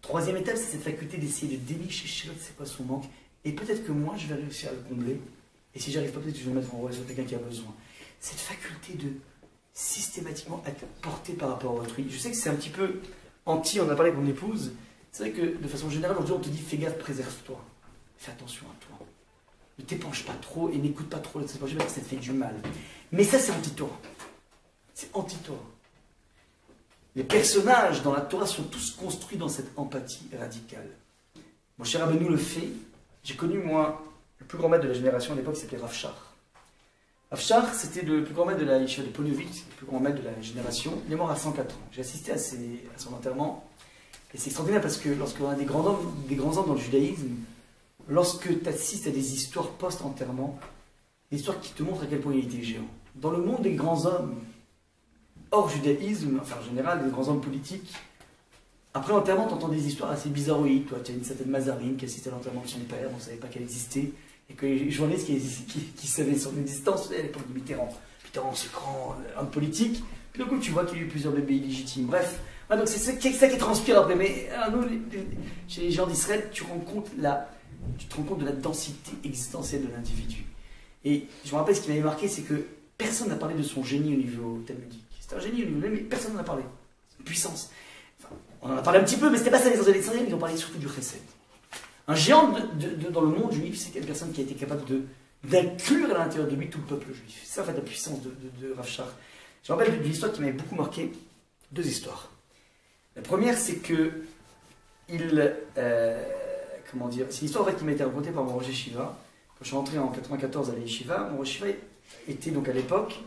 Troisième étape, c'est cette faculté d'essayer de dénicher chez l'autre c'est quoi son manque. Et peut-être que moi, je vais réussir à le combler. Et si j'arrive pas, peut-être que je vais me mettre en relation avec quelqu'un qui a besoin. Cette faculté de systématiquement être porté par rapport à autrui. Je sais que c'est un petit peu anti, on a parlé avec mon épouse. C'est vrai que de façon générale, aujourd'hui, on te dit fais gaffe, préserve-toi. Fais attention à toi. Ne t'épanche pas trop et n'écoute pas trop parce que ça te fait du mal. Mais ça, c'est anti-Torah. C'est anti-Torah. Les personnages dans la Torah sont tous construits dans cette empathie radicale. Mon cher Rabbeinu le fait. J'ai connu, moi, le plus grand maître de la génération à l'époque, il s'appelait Rav Shach. Rav Shach, c'était le plus grand maître de la Yeshiva de Ponevezh, le plus grand maître de la génération. Il est mort à 104 ans. J'ai assisté à son enterrement. Et c'est extraordinaire parce que lorsqu'on a des grands hommes dans le judaïsme, lorsque tu assistes à des histoires post-enterrement, des histoires qui te montrent à quel point il était géant. Dans le monde des grands hommes, hors judaïsme, enfin en général, des grands hommes politiques, après l'enterrement, tu entends des histoires assez bizarroïdes. Toi, tu as une certaine Mazarine qui assistait à l'enterrement de son père, on ne savait pas qu'elle existait, et que les journalistes qui savaient son existence, à l'époque de Mitterrand. Mitterrand, ce grand homme politique, puis d'un coup, tu vois qu'il y a eu plusieurs bébés illégitimes. Bref, donc c'est ça qui transpire après. Mais nous, chez les gens d'Israël, tu te rends compte de la densité existentielle de l'individu. Et je me rappelle, ce qui m'avait marqué, c'est que personne n'a parlé de son génie au niveau talmudique. C'était un génie au niveau mais personne n'en a parlé. C'est une puissance. Enfin, on en a parlé un petit peu, mais c'était pas ça les Israéliens, ils ont parlé surtout du chesed. Un géant dans le monde juif, c'est une personne qui a été capable d'inclure à l'intérieur de lui tout le peuple juif. C'est ça en fait la puissance de Rav Shach. Je me rappelle d'une histoire qui m'avait beaucoup marqué. Deux histoires. La première, c'est que comment dire, c'est une histoire en fait, qui m'a été racontée par mon Rosh Yeshiva. Quand je suis rentré en 94 à la Yeshiva, mon Rosh Yeshiva était donc à l'époque,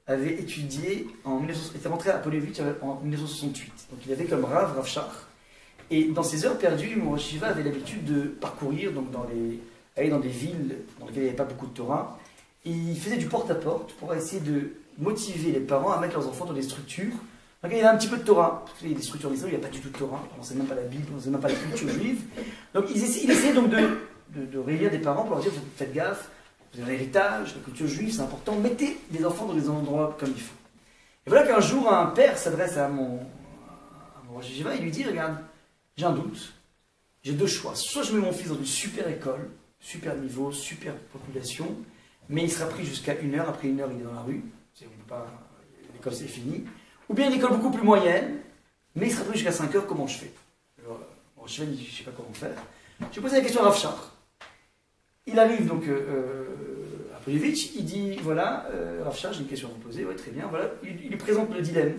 avait étudié, était rentré à Ponevezh en 1968. Donc il avait comme Rav Shach. Et dans ces heures perdues, mon Rosh Yeshiva avait l'habitude de parcourir, donc aller dans des villes dans lesquelles il n'y avait pas beaucoup de Torah. Et il faisait du porte-à-porte pour essayer de motiver les parents à mettre leurs enfants dans des structures. Donc il y avait un petit peu de Torah, parce qu'il y a des structures d'Israël, il n'y a pas du tout de Torah, on ne sait même pas la Bible, on ne sait même pas la culture juive. Donc il essayait donc de réunir des parents pour leur dire faites gaffe, vous avez l'héritage, la culture juive c'est important, mettez les enfants dans des endroits comme il faut. Et voilà qu'un jour un père s'adresse à mon Rosh Yeshiva et lui dit regarde, j'ai un doute, j'ai deux choix, soit je mets mon fils dans une super école, super niveau, super population, mais il sera pris jusqu'à 1 heure, après 1 heure il est dans la rue, l'école c'est fini. Ou bien une école beaucoup plus moyenne, mais il sera pris jusqu'à 5 heures, comment je fais? Alors, je ne sais pas comment faire. J'ai posé la question à Rav Shach. Il arrive donc à Ponevezh, il dit voilà, Rav Shach, j'ai une question à vous poser, ouais, très bien, voilà. Il lui présente le dilemme.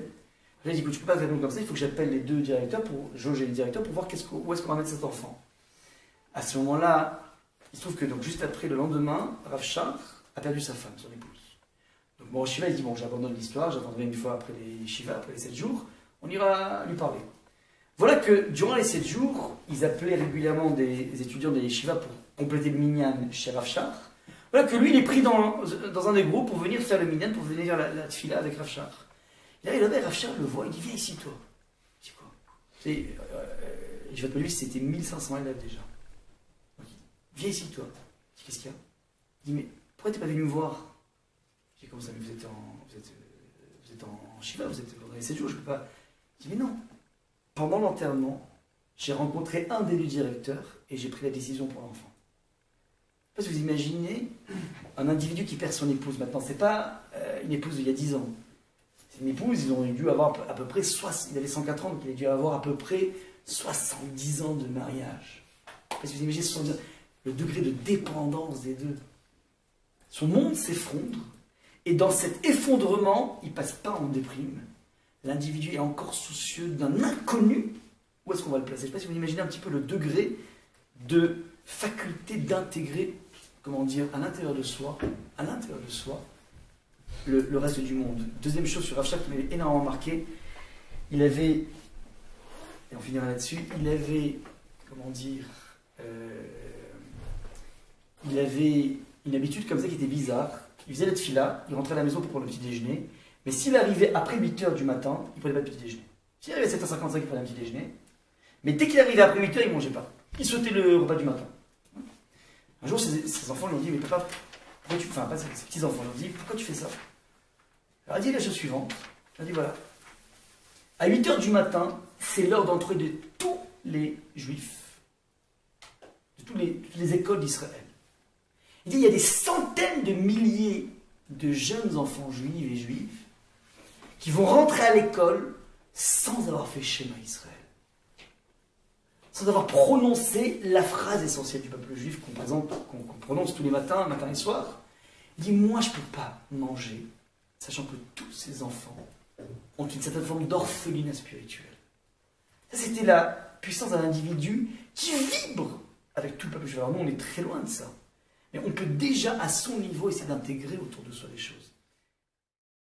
Il dit écoute, je ne peux pas répondre comme ça, il faut que j'appelle les deux directeurs, pour jauger les directeurs, pour voir où est-ce qu'on va mettre cet enfant. À ce moment-là, il se trouve que donc, juste après, le lendemain, Rav Shach a perdu sa femme, son épouse. Donc mon Shiva il dit bon j'abandonne l'histoire, j'attendrai une fois après les Shiva, après les 7 jours, on ira lui parler. Voilà que durant les 7 jours, ils appelaient régulièrement des étudiants des Shiva pour compléter le minyan chez Rav Shach. Voilà que lui il est pris dans un des groupes pour venir faire le minyan, pour venir faire la tfila avec Rav Shach. Et là Rav Shach le voit, il dit viens ici toi. Je dis quoi? Je vais te dire c'était 1500 élèves déjà. Donc, viens ici toi. Je dis qu'est-ce qu'il y a? Il dit mais pourquoi t'es pas venu me voir? J'ai comme ça, mais vous êtes en Shiva, vous êtes pendant les 7 jours, je ne peux pas. Je dis, mais non. Pendant l'enterrement, j'ai rencontré un des deux directeurs et j'ai pris la décision pour l'enfant. Parce que vous imaginez un individu qui perd son épouse maintenant, c'est pas une épouse d'il y a 10 ans. C'est une épouse, ils ont dû avoir à peu près, il avait 104 ans, donc il a dû avoir à peu près 70 ans de mariage. Parce que vous imaginez le degré de dépendance des deux. Son monde s'effondre. Et dans cet effondrement, il ne passe pas en déprime. L'individu est encore soucieux d'un inconnu. Où est-ce qu'on va le placer? Je ne sais pas si vous imaginez un petit peu le degré de faculté d'intégrer, comment dire, à l'intérieur de soi, le reste du monde. Deuxième chose sur Rav Shach qui m'avait énormément marqué, il avait et on finira là-dessus, il avait, comment dire, il avait une habitude comme ça qui était bizarre. Il faisait la tfila, il rentrait à la maison pour prendre le petit déjeuner, mais s'il arrivait après 8h du matin, il ne prenait pas de petit déjeuner. S'il arrivait à 7h55, il prenait un petit déjeuner, mais dès qu'il arrivait après 8h, il ne mangeait pas. Il sautait le repas du matin. Un jour, ses enfants lui ont dit, mais papa, pourquoi tu... Enfin, pas ses petits-enfants lui ont dit, pourquoi tu fais ça? Alors il a dit la chose suivante, il a dit voilà, à 8h du matin, c'est l'heure d'entrée de tous les juifs, de toutes les écoles d'Israël. Il dit il y a des centaines de milliers de jeunes enfants juifs et juifs qui vont rentrer à l'école sans avoir fait Shema Israël, sans avoir prononcé la phrase essentielle du peuple juif qu'on prononce tous les matins, matin et soir. Il dit moi je ne peux pas manger, sachant que tous ces enfants ont une certaine forme d'orphelinat spirituel. Ça, c'était la puissance d'un individu qui vibre avec tout le peuple juif. Alors nous, on est très loin de ça. Mais on peut déjà, à son niveau, essayer d'intégrer autour de soi les choses.